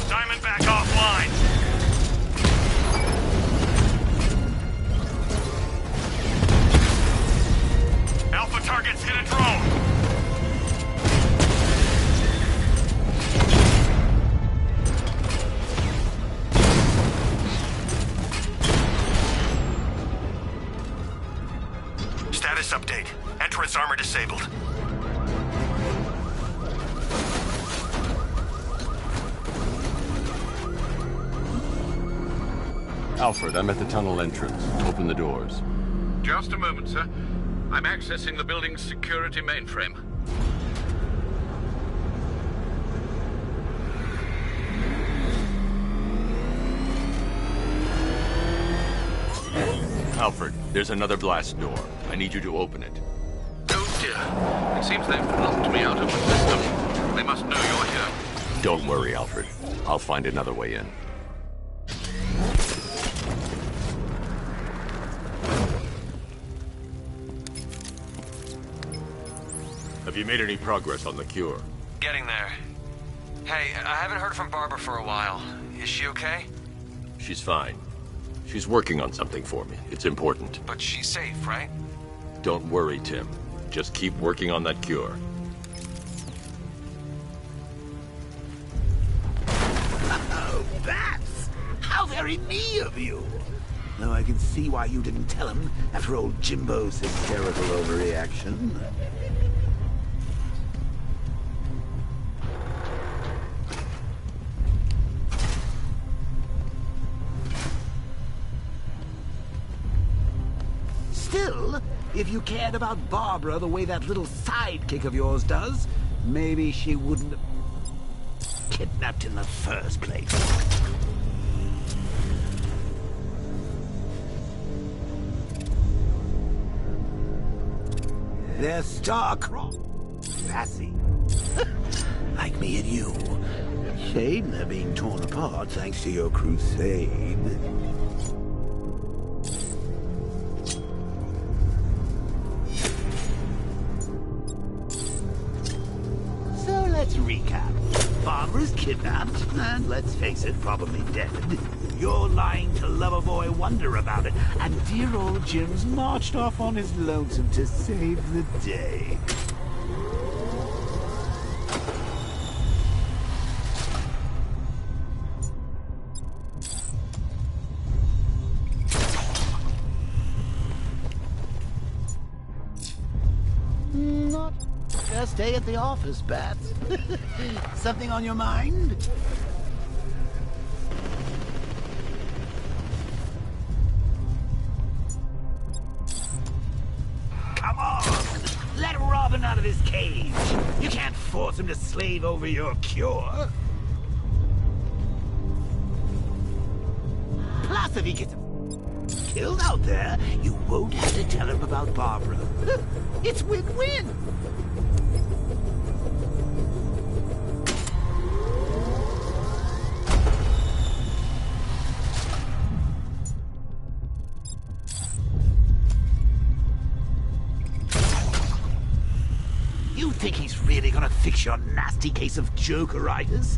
Diamondback offline. Alpha targets hit a drone. Status update. Entrance armor disabled. Alfred, I'm at the tunnel entrance. Open the doors. Just a moment, sir. I'm accessing the building's security mainframe. Alfred, there's another blast door. I need you to open it. Oh dear. It seems they've locked me out of the system. They must know you're here. Don't worry, Alfred. I'll find another way in. Have you made any progress on the cure? Getting there. Hey, I haven't heard from Barbara for a while. Is she okay? She's fine. She's working on something for me. It's important. But she's safe, right? Don't worry, Tim. Just keep working on that cure. Oh, Bats! How very me of you! Though I can see why you didn't tell him after old Jimbo's hysterical overreaction. Still, if you cared about Barbara the way that little sidekick of yours does, maybe she wouldn't have kidnapped in the first place. They're star-crossed. Sassy. Like me and you. Shame they're being torn apart thanks to your crusade. So let's recap. Barbara's kidnapped, and let's face it, probably dead. You're lying to Loverboy Wonder about it, and dear old Jim's marched off on his lonesome to save the day. Not just stay at the office, Bats. Something on your mind? Come on! Let Robin out of his cage! You can't force him to slave over your cure! Plus, if he gets killed out there, you won't have to tell him about Barbara. It's win-win! You think he's really gonna fix your nasty case of jokeritis?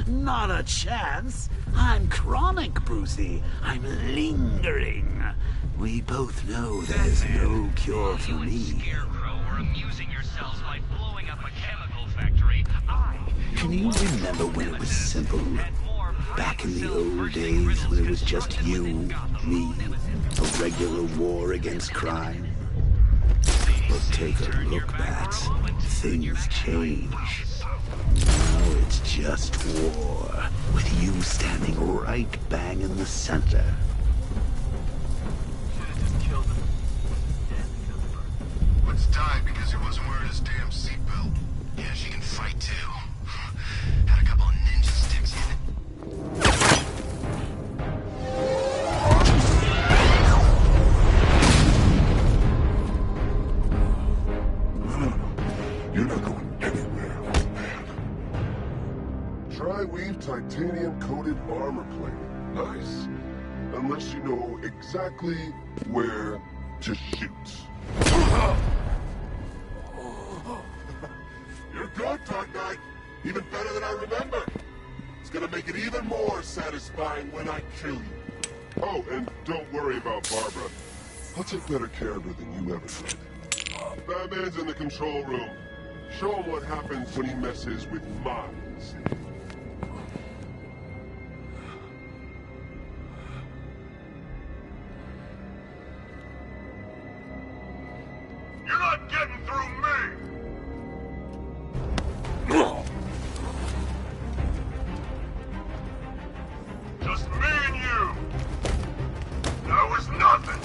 Not a chance. I'm chronic, Brucey. I'm lingering. We both know there's no cure for me. Can you remember when it was simple? Back in the old days when it was just you, me, a regular war against crime? But take a look, Bats. Things change. Now it's just war, with you standing right bang in the center. Let's die because he wasn't wearing his damn seatbelt. Yeah, she can fight too. Had a couple of ninja sticks in it. You're not going anywhere, old man. Tri-weave titanium-coated armor plate. Nice. Unless you know exactly where to shoot. You're good, Dark Knight. Even better than I remember. It's gonna make it even more satisfying when I kill you. Oh, and don't worry about Barbara. I'll take better care of her than you ever did. Batman's in the control room. Show him what happens when he messes with minds. You're not getting through me! Just me and you. That was nothing.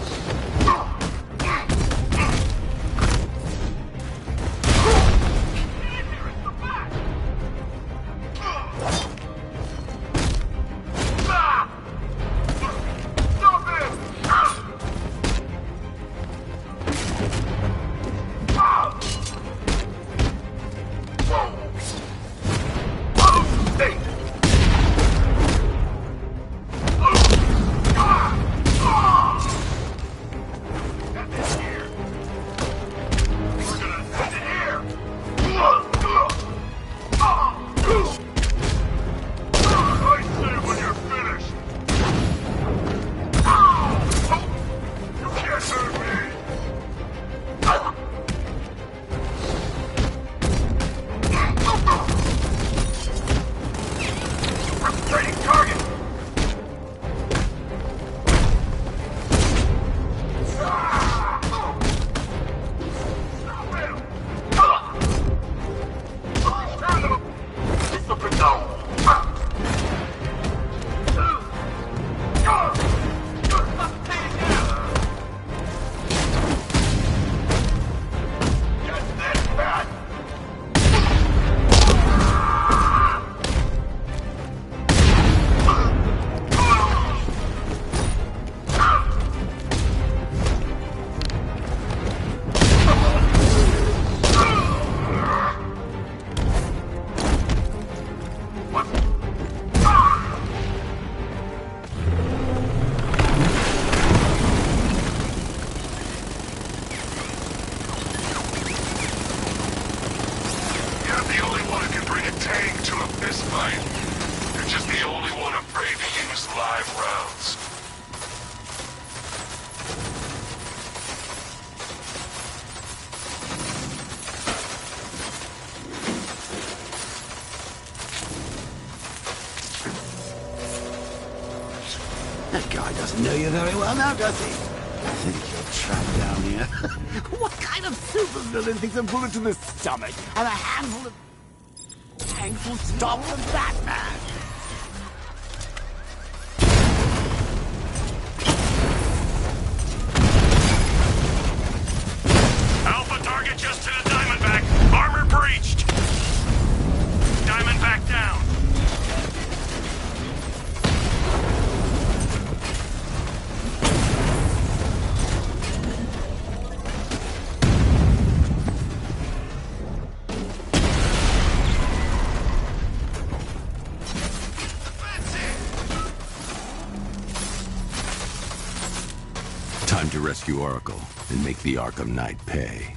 That guy doesn't know you very well now, does he? I think you're trapped down here. What kind of supervillain thinks a bullet to the stomach and a handful of tanks will stop the Batman? Alpha target just to the Diamondback. Armor breached. Diamondback down. Time to rescue Oracle and make the Arkham Knight pay.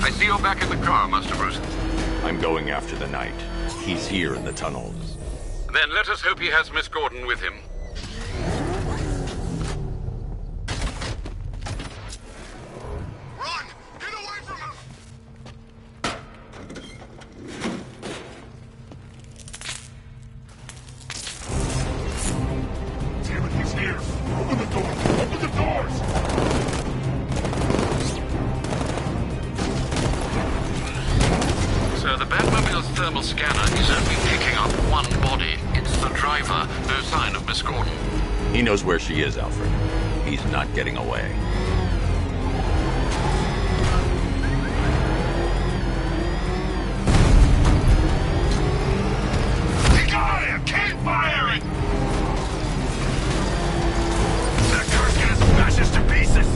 I see you're back in the car, Master Bruce. I'm going after the Knight. He's here in the tunnels. Then let us hope he has Miss Gordon with him. Run! Get away from him! Damn it, he's here! Open the door! Open the doors! Sir, the Batmobile's thermal scanner is only picking up one body. It's the driver. No sign of Miss Gordon. He knows where she is, Alfred. He's not getting away. He got him! Keep firing! That car's gonna smash us to pieces!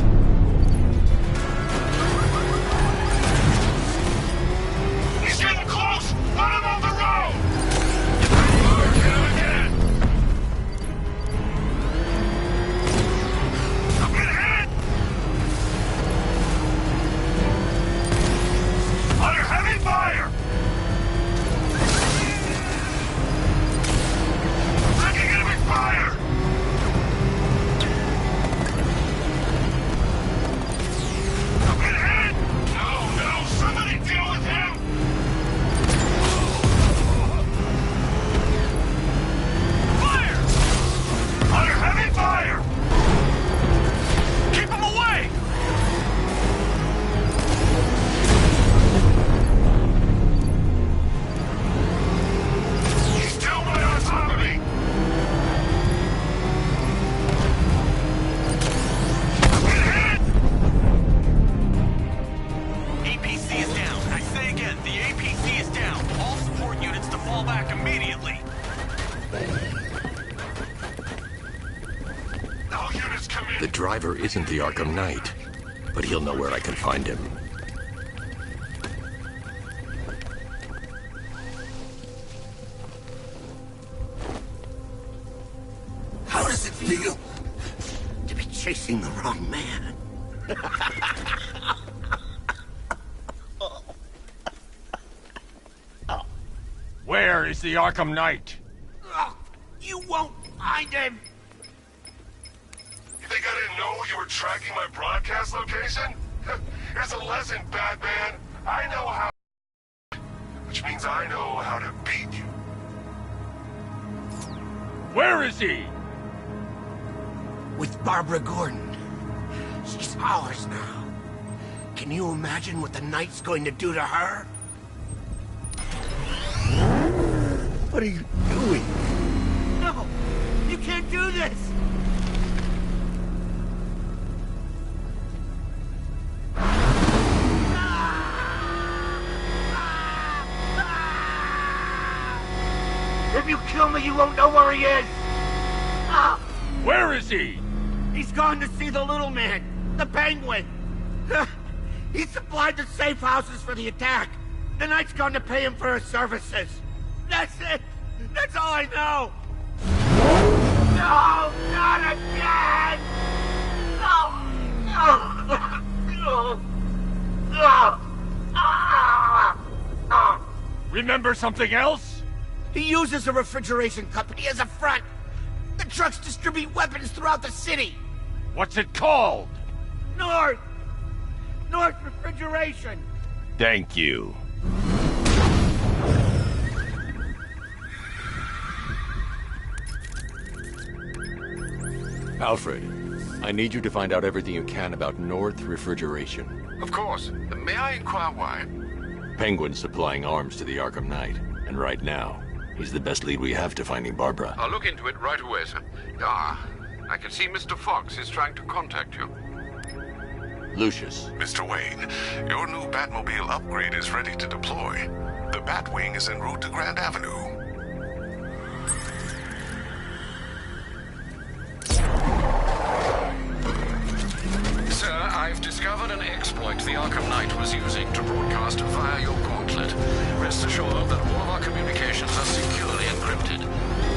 He's getting close! Run him off the road! Get him again! I'm getting hit! Under heavy fire! Taking enemy fire! I'm getting hit! No, somebody deal with him! Fire! Under heavy fire! Keep him away! He's still right on top of me! I'm getting hit! APC is down. I say again, the APC is down. All support units to fall back immediately. All units come in! The driver isn't the Arkham Knight, but he'll know where I can find him. How does it feel to be chasing the wrong man? Where is the Arkham Knight? You won't find him! You think I didn't know you were tracking my broadcast location? Here's a lesson, Batman. I know how... Which means I know how to beat you. Where is he? With Barbara Gordon. She's ours now. Can you imagine what the Knight's going to do to her? What are you doing? No! You can't do this! If you kill me, you won't know where he is! Where is he? He's gone to see the little man, the Penguin. He supplied the safe houses for the attack. The Knight's gone to pay him for his services. That's it. That's all I know. No, not again. No. Remember something else? He uses a refrigeration company as a front. The trucks distribute weapons throughout the city. What's it called? North Refrigeration. Thank you. Alfred, I need you to find out everything you can about North Refrigeration. Of course. May I inquire why? Penguin's supplying arms to the Arkham Knight, and right now, he's the best lead we have to finding Barbara. I'll look into it right away, sir. I can see Mr. Fox is trying to contact you. Lucius. Mr. Wayne, your new Batmobile upgrade is ready to deploy. The Batwing is en route to Grand Avenue. Sir, I've discovered an exploit the Arkham Knight was using to broadcast via your gauntlet. Rest assured that all of our communications are securely encrypted.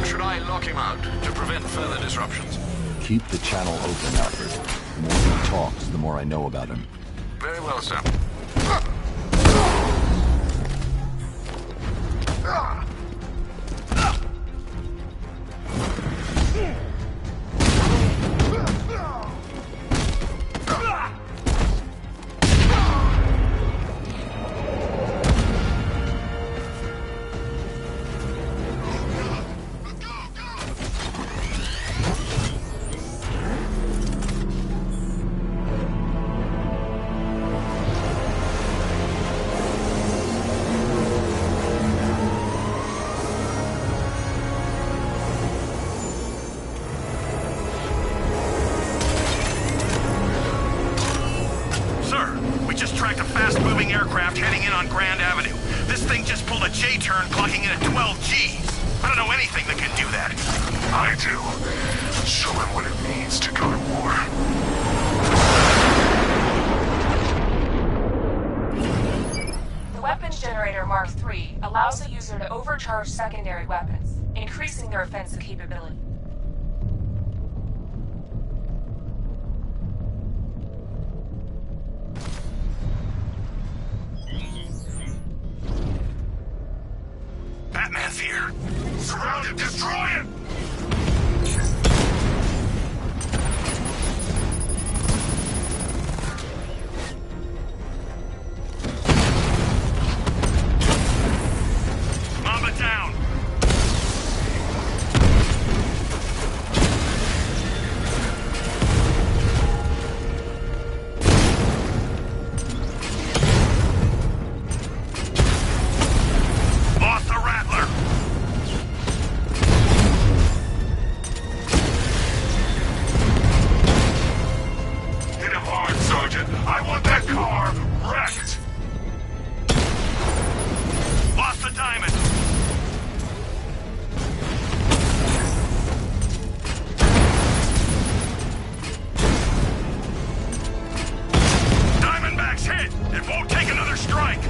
Should I lock him out to prevent further disruptions? Keep the channel open, Alfred. The more he talks, the more I know about him. Very well, sir. aircraft heading in on Grand Avenue. This thing just pulled a J-turn clocking in at 12 Gs. I don't know anything that can do that. I do. Show him what it means to go to war. The weapons generator Mark III allows the user to overcharge secondary weapons, increasing their offensive capability. Batman's here. Surround him, destroy him! Mamba down! Lost the Rattler! Hit him hard, Sergeant. I want that car wrecked! Lost the Diamond! Diamondback's hit! It won't take another strike!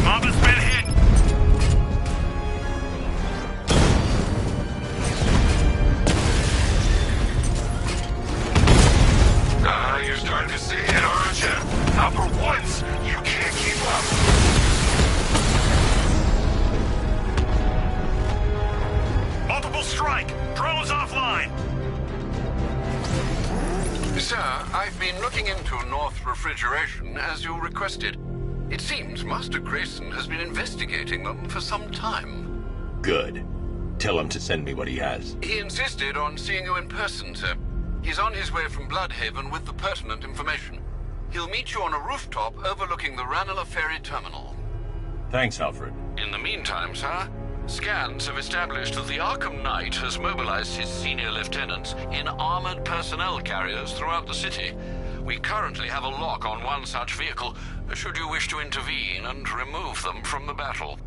Mamba's been hit! Ah, you're starting to see it, aren't you? Now for once, you can't keep up. Multiple strike! Drones offline! Sir, I've been looking into North Refrigeration as you requested. It seems Master Grayson has been investigating them for some time. Good. Tell him to send me what he has. He insisted on seeing you in person, sir. He's on his way from Bloodhaven with the pertinent information. He'll meet you on a rooftop overlooking the Ranelagh Ferry Terminal. Thanks, Alfred. In the meantime, sir, scans have established that the Arkham Knight has mobilized his senior lieutenants in armored personnel carriers throughout the city. We currently have a lock on one such vehicle, should you wish to intervene and remove them from the battle.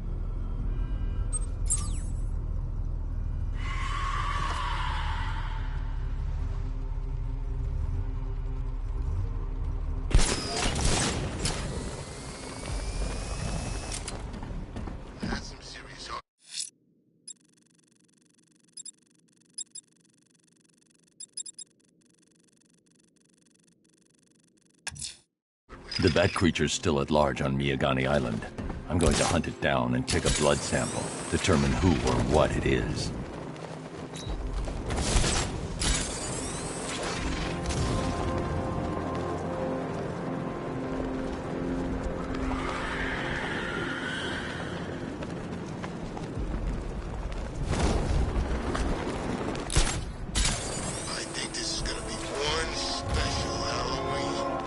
The bat creature's still at large on Miyagani Island. I'm going to hunt it down and take a blood sample, determine who or what it is. I think this is gonna be one special Halloween.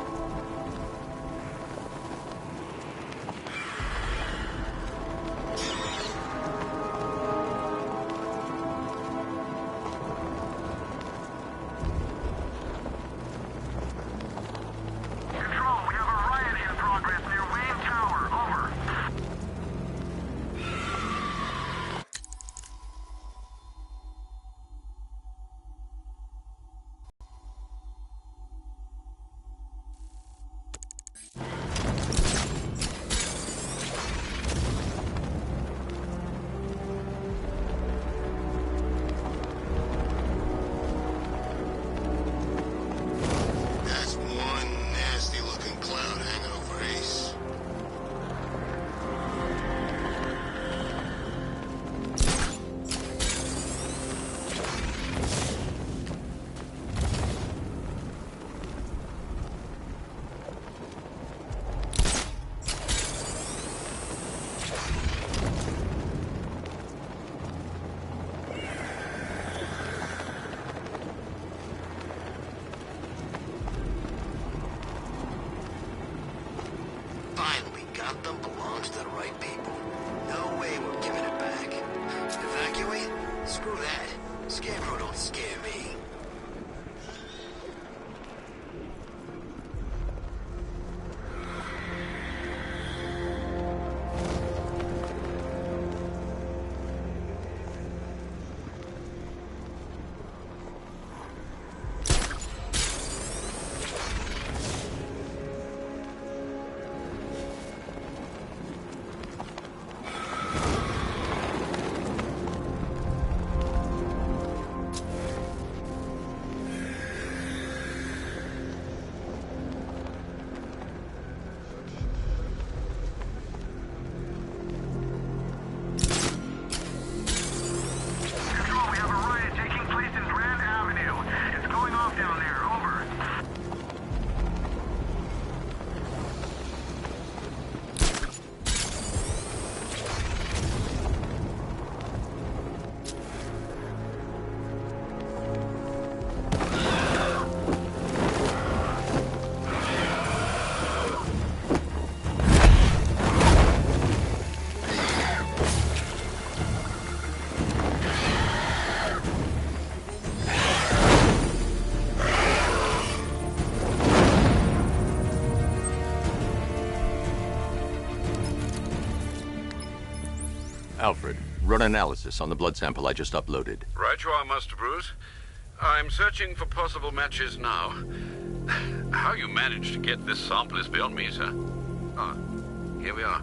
analysis on the blood sample I just uploaded. Right you are, Master Bruce. I'm searching for possible matches now. How you managed to get this sample is beyond me, sir. Ah, here we are.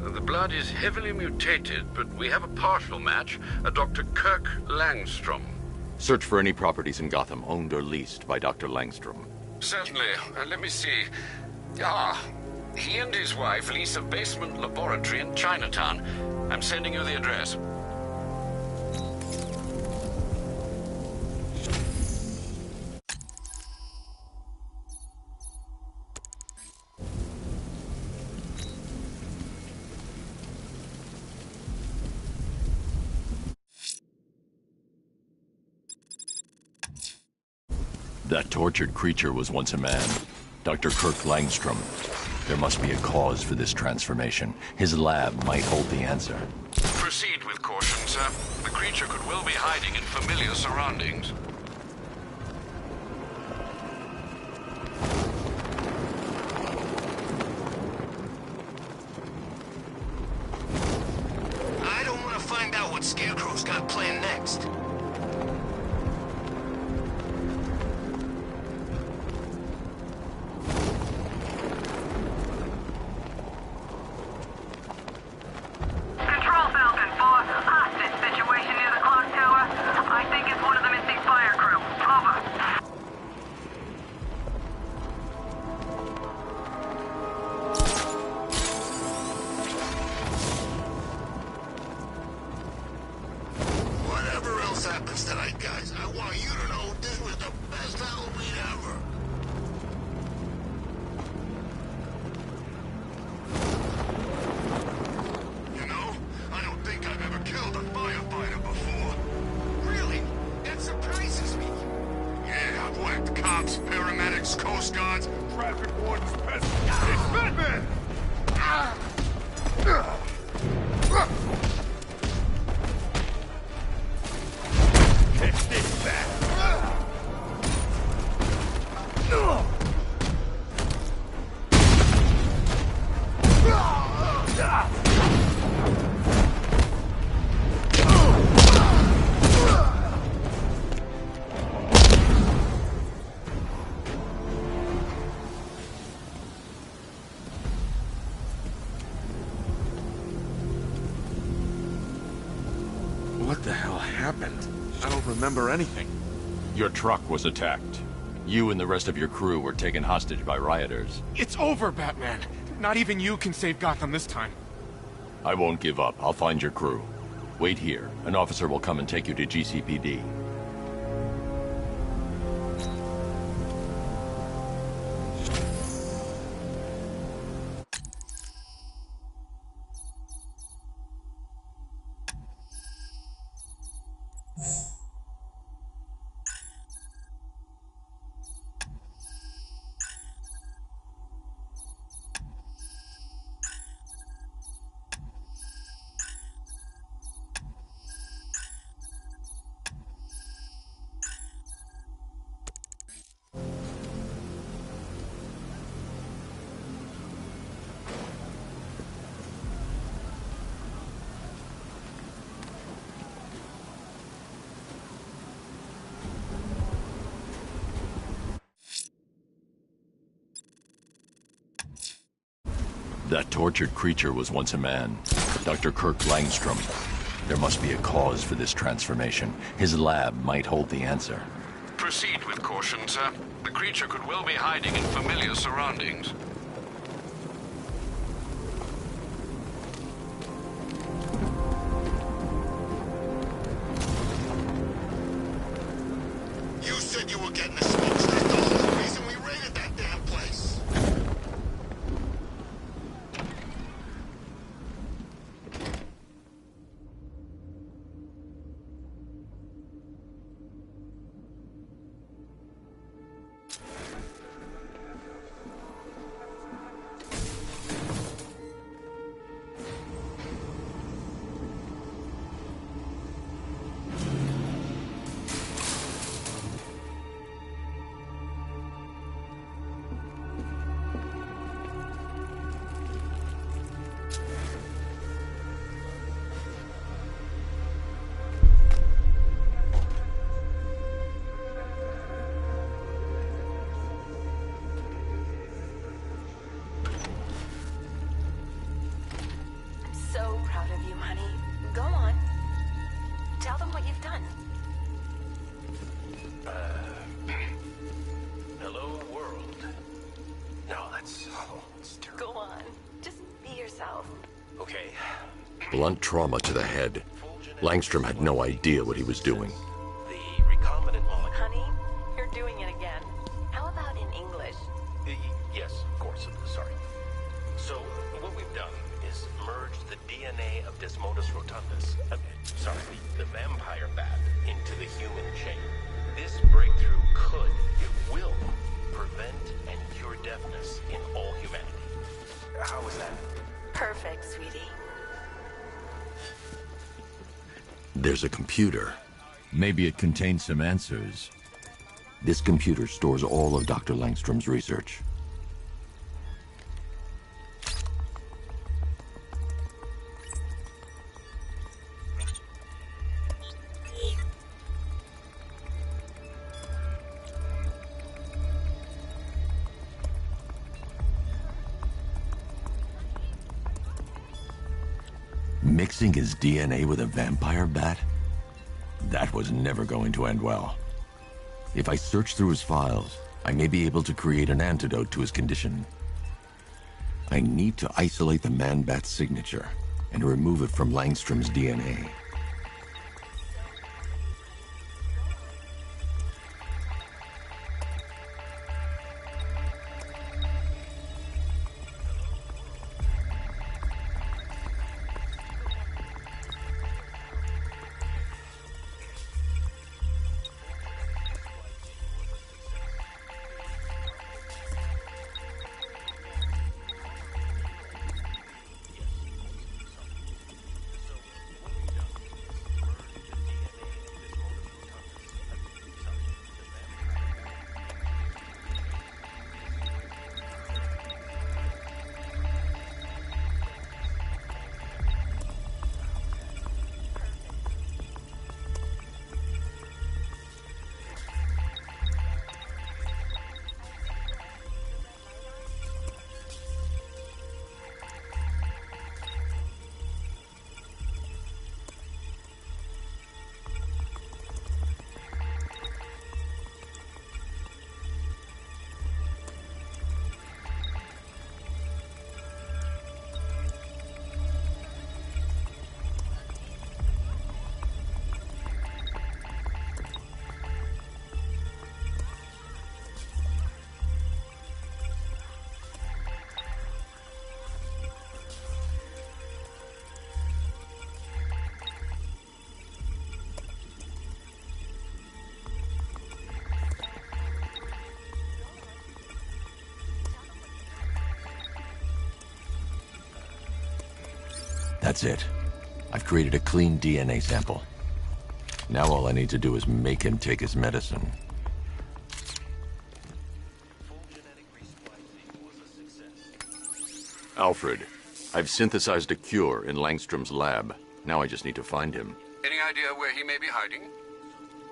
The blood is heavily mutated, but we have a partial match, a Dr. Kirk Langstrom. Search for any properties in Gotham owned or leased by Dr. Langstrom. Certainly. Let me see. Ah, he and his wife lease a basement laboratory in Chinatown. I'm sending you the address. That tortured creature was once a man. Dr. Kirk Langstrom. There must be a cause for this transformation. His lab might hold the answer. Proceed with caution, sir. The creature could well be hiding in familiar surroundings. I don't want to find out what Scarecrow's got planned next. Control Falcon 4, hostage situation near the clock tower. I think it's one of the missing fire crew. Over. Whatever else happens tonight, guys, I want you to know this was the best Halloween ever. You know, I don't think I've ever killed a firefighter before. Really? That surprises me. Yeah, I've whacked cops, paramedics, coast guards, traffic wardens, peasants. It's Batman! Take this back! What the hell happened? I don't remember anything. Your truck was attacked. You and the rest of your crew were taken hostage by rioters. It's over, Batman. Not even you can save Gotham this time. I won't give up. I'll find your crew. Wait here. An officer will come and take you to GCPD. That tortured creature was once a man. Dr. Kirk Langstrom. There must be a cause for this transformation. His lab might hold the answer. Proceed with caution, sir. The creature could well be hiding in familiar surroundings. You said you were getting the smokes. That's the whole reason we raided that damn place. have done. Hello, world. No, that's terrible. Go on. Just be yourself. Okay. Blunt trauma to the head. Langstrom had no idea what he was doing. The recombinant molecule. Honey, you're doing it again. How about in English? Yes, of course. Sorry. So, what we've done is merged the DNA of Desmodus rotundus, the vampire bat, into the human chain. This breakthrough it will, prevent and cure deafness in all humanity. How is that? Perfect, sweetie. There's a computer. Maybe it contains some answers. This computer stores all of Dr. Langstrom's research. Mixing his DNA with a vampire bat? That was never going to end well. If I search through his files, I may be able to create an antidote to his condition. I need to isolate the man-bat's signature and remove it from Langstrom's DNA. That's it. I've created a clean DNA sample. Now all I need to do is make him take his medicine. Alfred, I've synthesized a cure in Langstrom's lab. Now I just need to find him. Any idea where he may be hiding?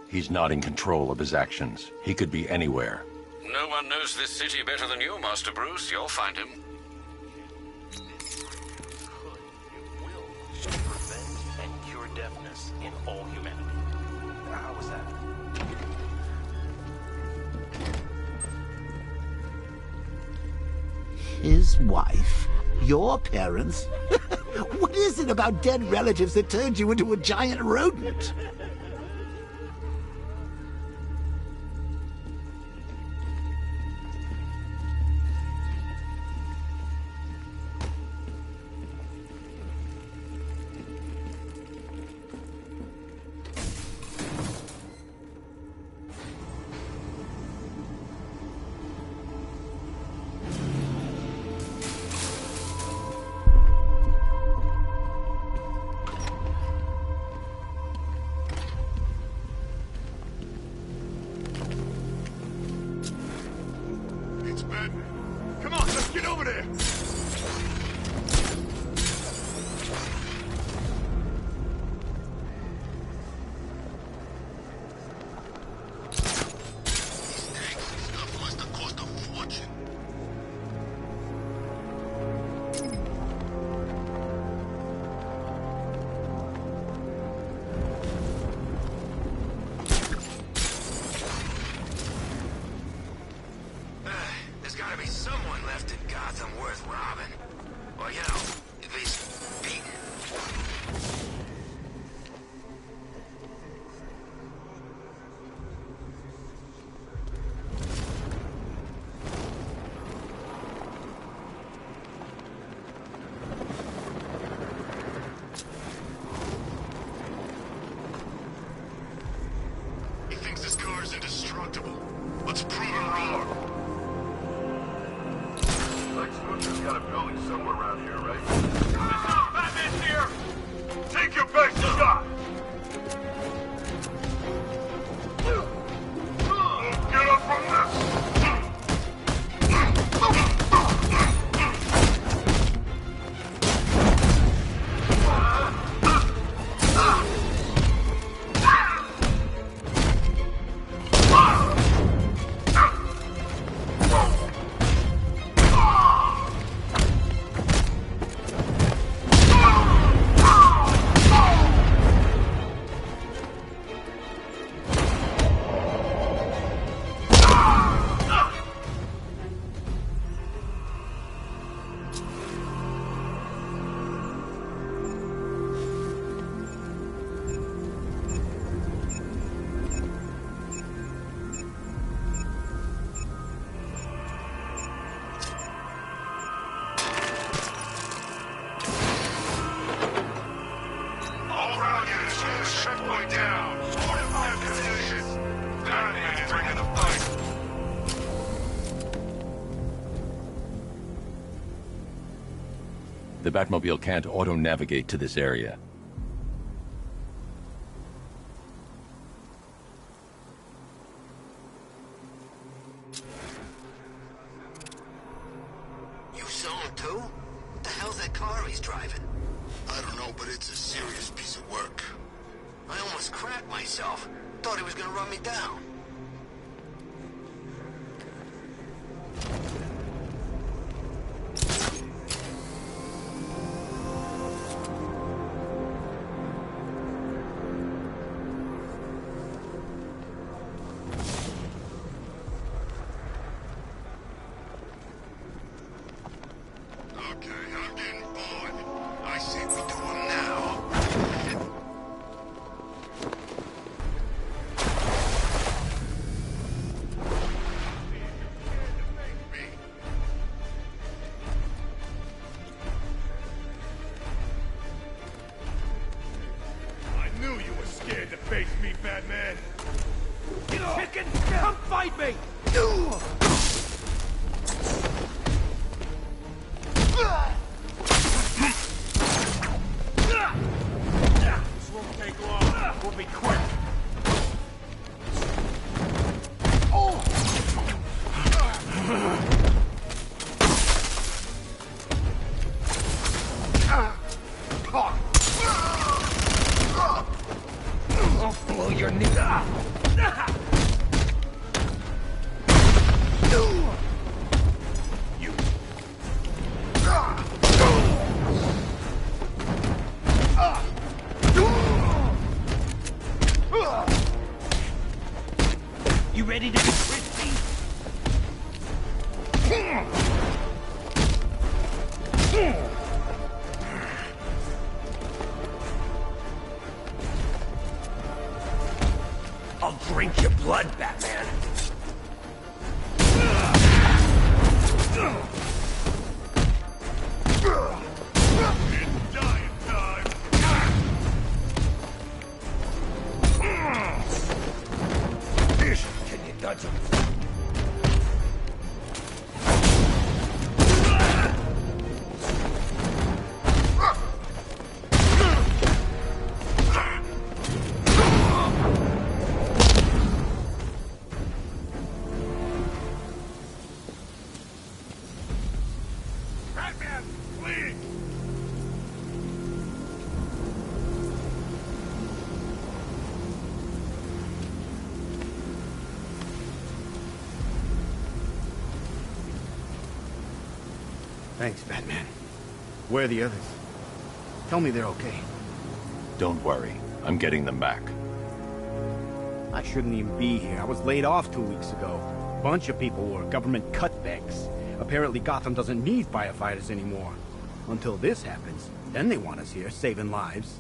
He's not in control of his actions. He could be anywhere. No one knows this city better than you, Master Bruce. You'll find him. Prevent and cure deafness in all humanity. How was that? His wife? Your parents? What is it about dead relatives that turned you into a giant rodent? Batmobile's indestructible. Let's prove him wrong. Lex Luthor's got a building somewhere around here, right? Listen up, Batman's here! Take your best shot! Get up from this! The Batmobile can't auto-navigate to this area. You saw him too? What the hell's that car he's driving? I don't know, but it's a serious piece of work. I almost cracked myself. Thought he was gonna run me down. Face me, Batman! You chicken! Come fight me! This won't take long. We'll be quick. I'll blow your knee. You. You ready to be crispy? I'll drink your blood, Batman. It's dying time. Fish, can you dodge him? Batman, please! Thanks, Batman. Where are the others? Tell me they're okay. Don't worry. I'm getting them back. I shouldn't even be here. I was laid off 2 weeks ago. A bunch of people were government cutbacks. Apparently Gotham doesn't need firefighters anymore. Until this happens. Then they want us here, saving lives.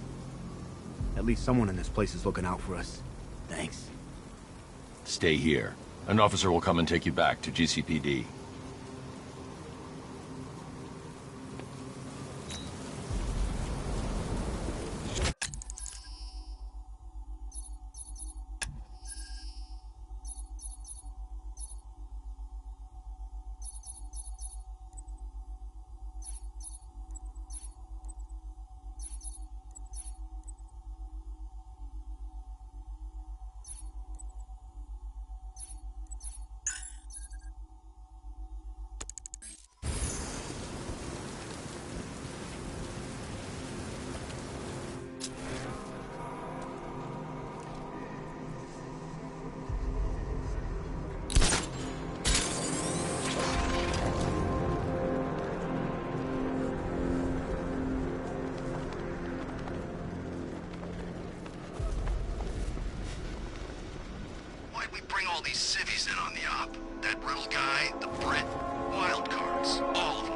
At least someone in this place is looking out for us. Thanks. Stay here. An officer will come and take you back to GCPD. we bring all these civvies in on the op? That Riddle guy, the Brit, wild cards, all of them.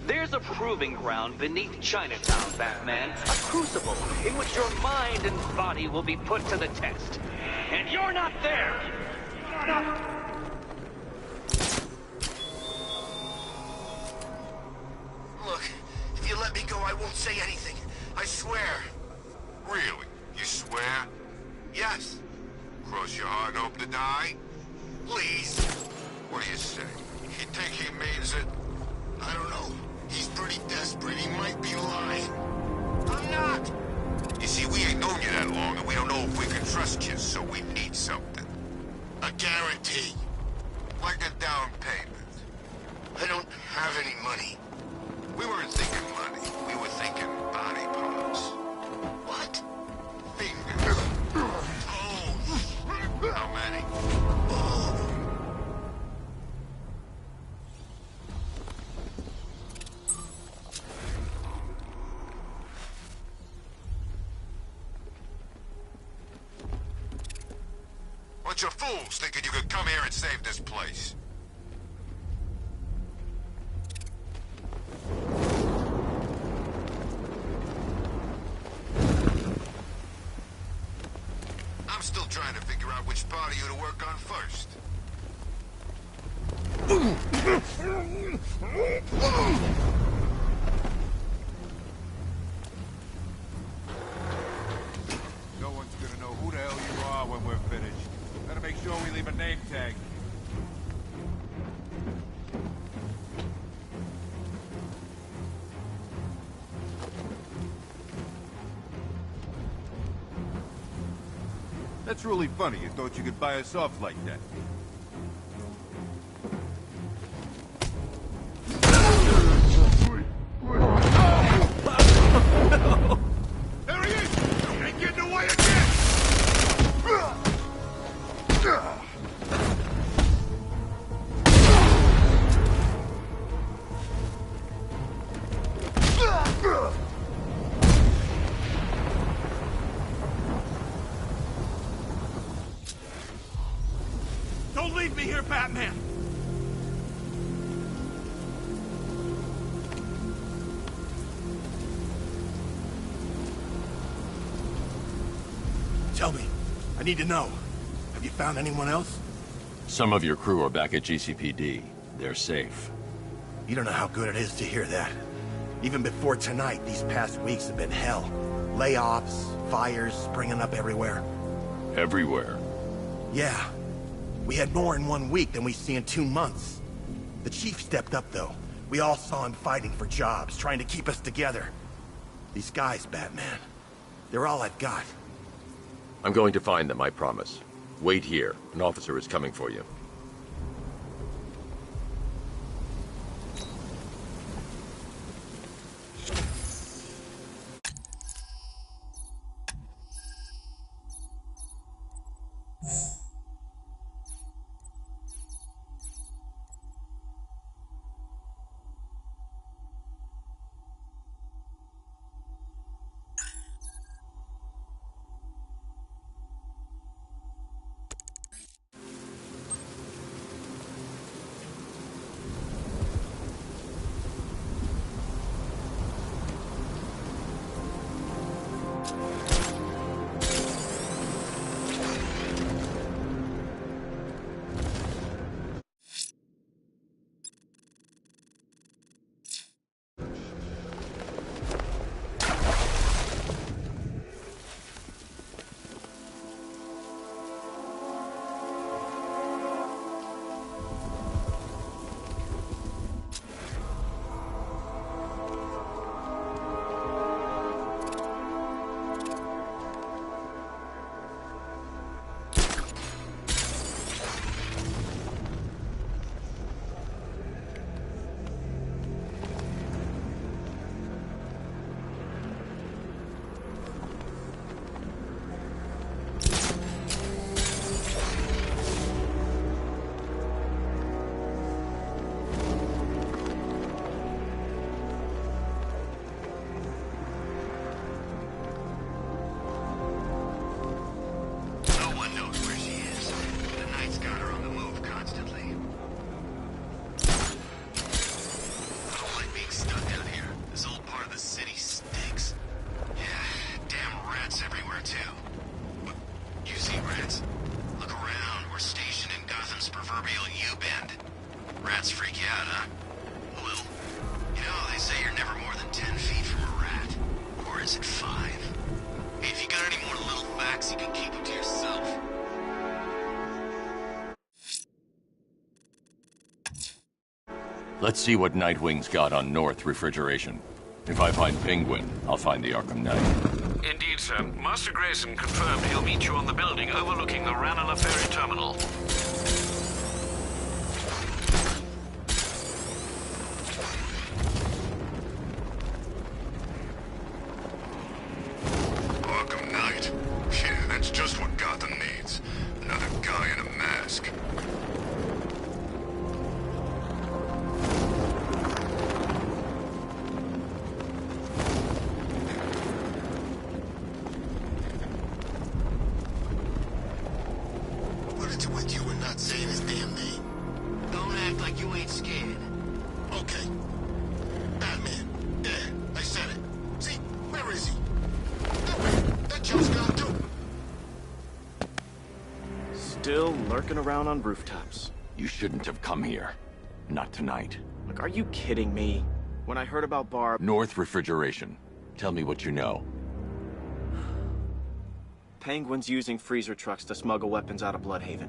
There's a proving ground beneath Chinatown, Batman. A crucible in which your mind and body will be put to the test. And you're not there! Look, if you let me go, I won't say anything. I swear. Really? You swear? Yes. Cross your heart and hope to die? Please. What do you say? You think he means it? I don't know. He's pretty desperate. He might be lying. I'm not. You see, we ain't known you that long, and we don't know if we can trust you, so we need something. A guarantee. Like a down payment. I don't have any money. We weren't thinking money. We were thinking body parts. What? Fingers. Toes. How many? Oh. Bunch of fools thinking you could come here and save this place. I'm still trying to figure out which part of you to work on first. No one's gonna know who the hell you are when we're finished. Better make sure we leave a name tag. That's really funny. You thought you could buy us off like that. There he is! He ain't getting away again! Don't leave me here, Batman! I need to know. Have you found anyone else? Some of your crew are back at GCPD. They're safe. You don't know how good it is to hear that. Even before tonight, these past weeks have been hell. Layoffs, fires springing up everywhere. Everywhere? Yeah. We had more in 1 week than we see in 2 months. The chief stepped up, though. We all saw him fighting for jobs, trying to keep us together. These guys, Batman, they're all I've got. I'm going to find them, I promise. Wait here. An officer is coming for you. Let's see what Nightwing's got on North Refrigeration. If I find Penguin, I'll find the Arkham Knight. Indeed, sir. Master Grayson confirmed he'll meet you on the building overlooking the Ranelagh Ferry Terminal. Arkham Knight? Yeah, that's just what Gotham needs. Another guy in a mask. What is it with you and not saying his damn name? Don't act like you ain't scared. Okay. Batman. Yeah, I said it. See, where is he? That Joe's got too. Still lurking around on rooftops. You shouldn't have come here. Not tonight. Like, are you kidding me? When I heard about Barb... North Refrigeration. Tell me what you know. Penguin's using freezer trucks to smuggle weapons out of Bloodhaven.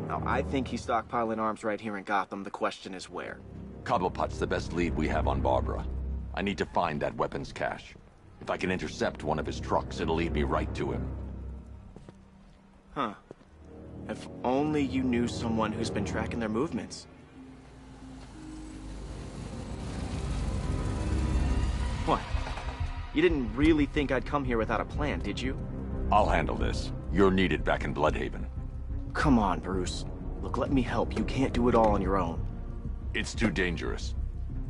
Now, I think he's stockpiling arms right here in Gotham. The question is where. Cobblepot's the best lead we have on Barbara. I need to find that weapons cache. If I can intercept one of his trucks, it'll lead me right to him. Huh. If only you knew someone who's been tracking their movements. What? You didn't really think I'd come here without a plan, did you? I'll handle this. You're needed back in Bloodhaven. Come on, Bruce. Look, let me help. You can't do it all on your own. It's too dangerous.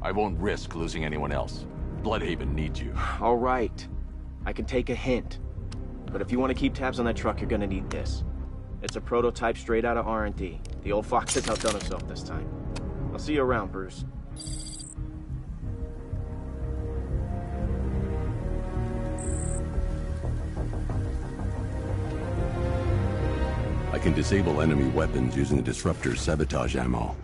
I won't risk losing anyone else. Bloodhaven needs you. All right. I can take a hint. But if you want to keep tabs on that truck, you're gonna need this. It's a prototype straight out of R&D. The old fox has outdone himself this time. I'll see you around, Bruce. I can disable enemy weapons using the disruptor's sabotage ammo.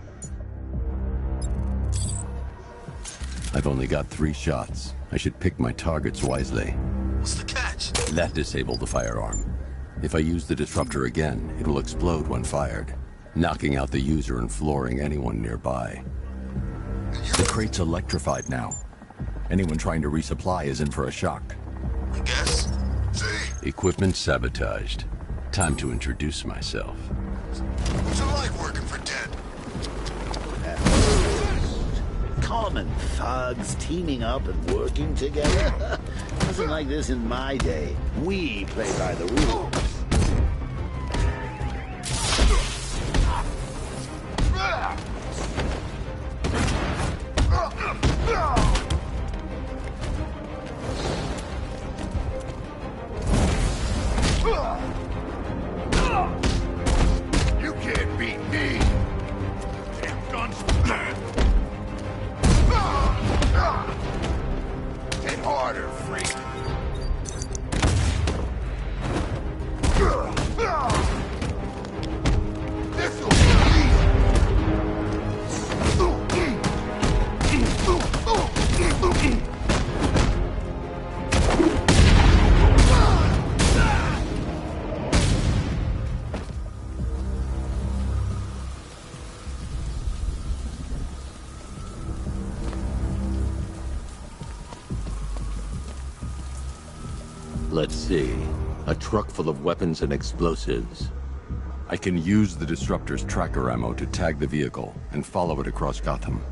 I've only got 3 shots. I should pick my targets wisely. What's the catch? That disabled the firearm. If I use the disruptor again, it will explode when fired, knocking out the user and flooring anyone nearby. The crate's electrified now. Anyone trying to resupply is in for a shock. I guess. Equipment sabotaged. Time to introduce myself. What's it like working for Dead? Common thugs teaming up and working together. Wasn't like this in my day. We play by the rules. You can't beat me! Damn guns! Hit harder, freak! This'll be easy! Let's see. A truck full of weapons and explosives. I can use the disruptor's tracker ammo to tag the vehicle and follow it across Gotham.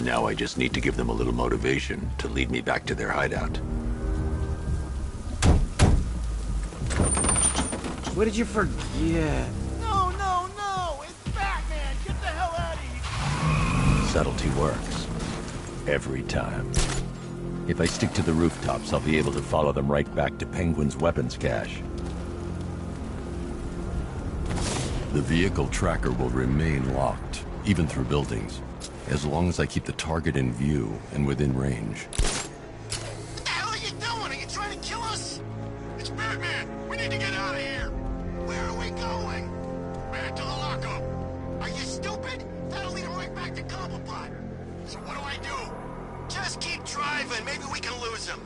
Now I just need to give them a little motivation to lead me back to their hideout. What did you forget? Subtlety works. Every time. If I stick to the rooftops, I'll be able to follow them right back to Penguin's weapons cache. The vehicle tracker will remain locked, even through buildings, as long as I keep the target in view and within range. What the hell are you doing? Are you trying to kill us? It's Batman! We need to get out of here! Where are we going? Back to the lockup! Are you stupid? That'll lead him right back to Cobblepot. So what do I do? Just keep driving. Maybe we can lose him.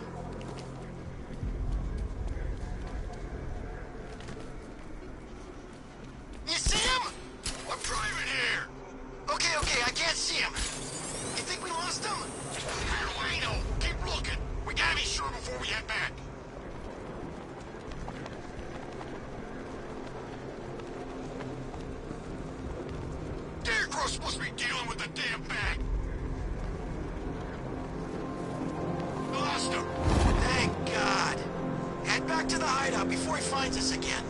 You see him? I'm driving here. Okay, I can't see him. You think we lost him? How do I know? Keep looking. We gotta be sure before we head back. Scarecrow's supposed to be dealing with the damn bag. We lost him. Thank God. Head back to the hideout before he finds us again.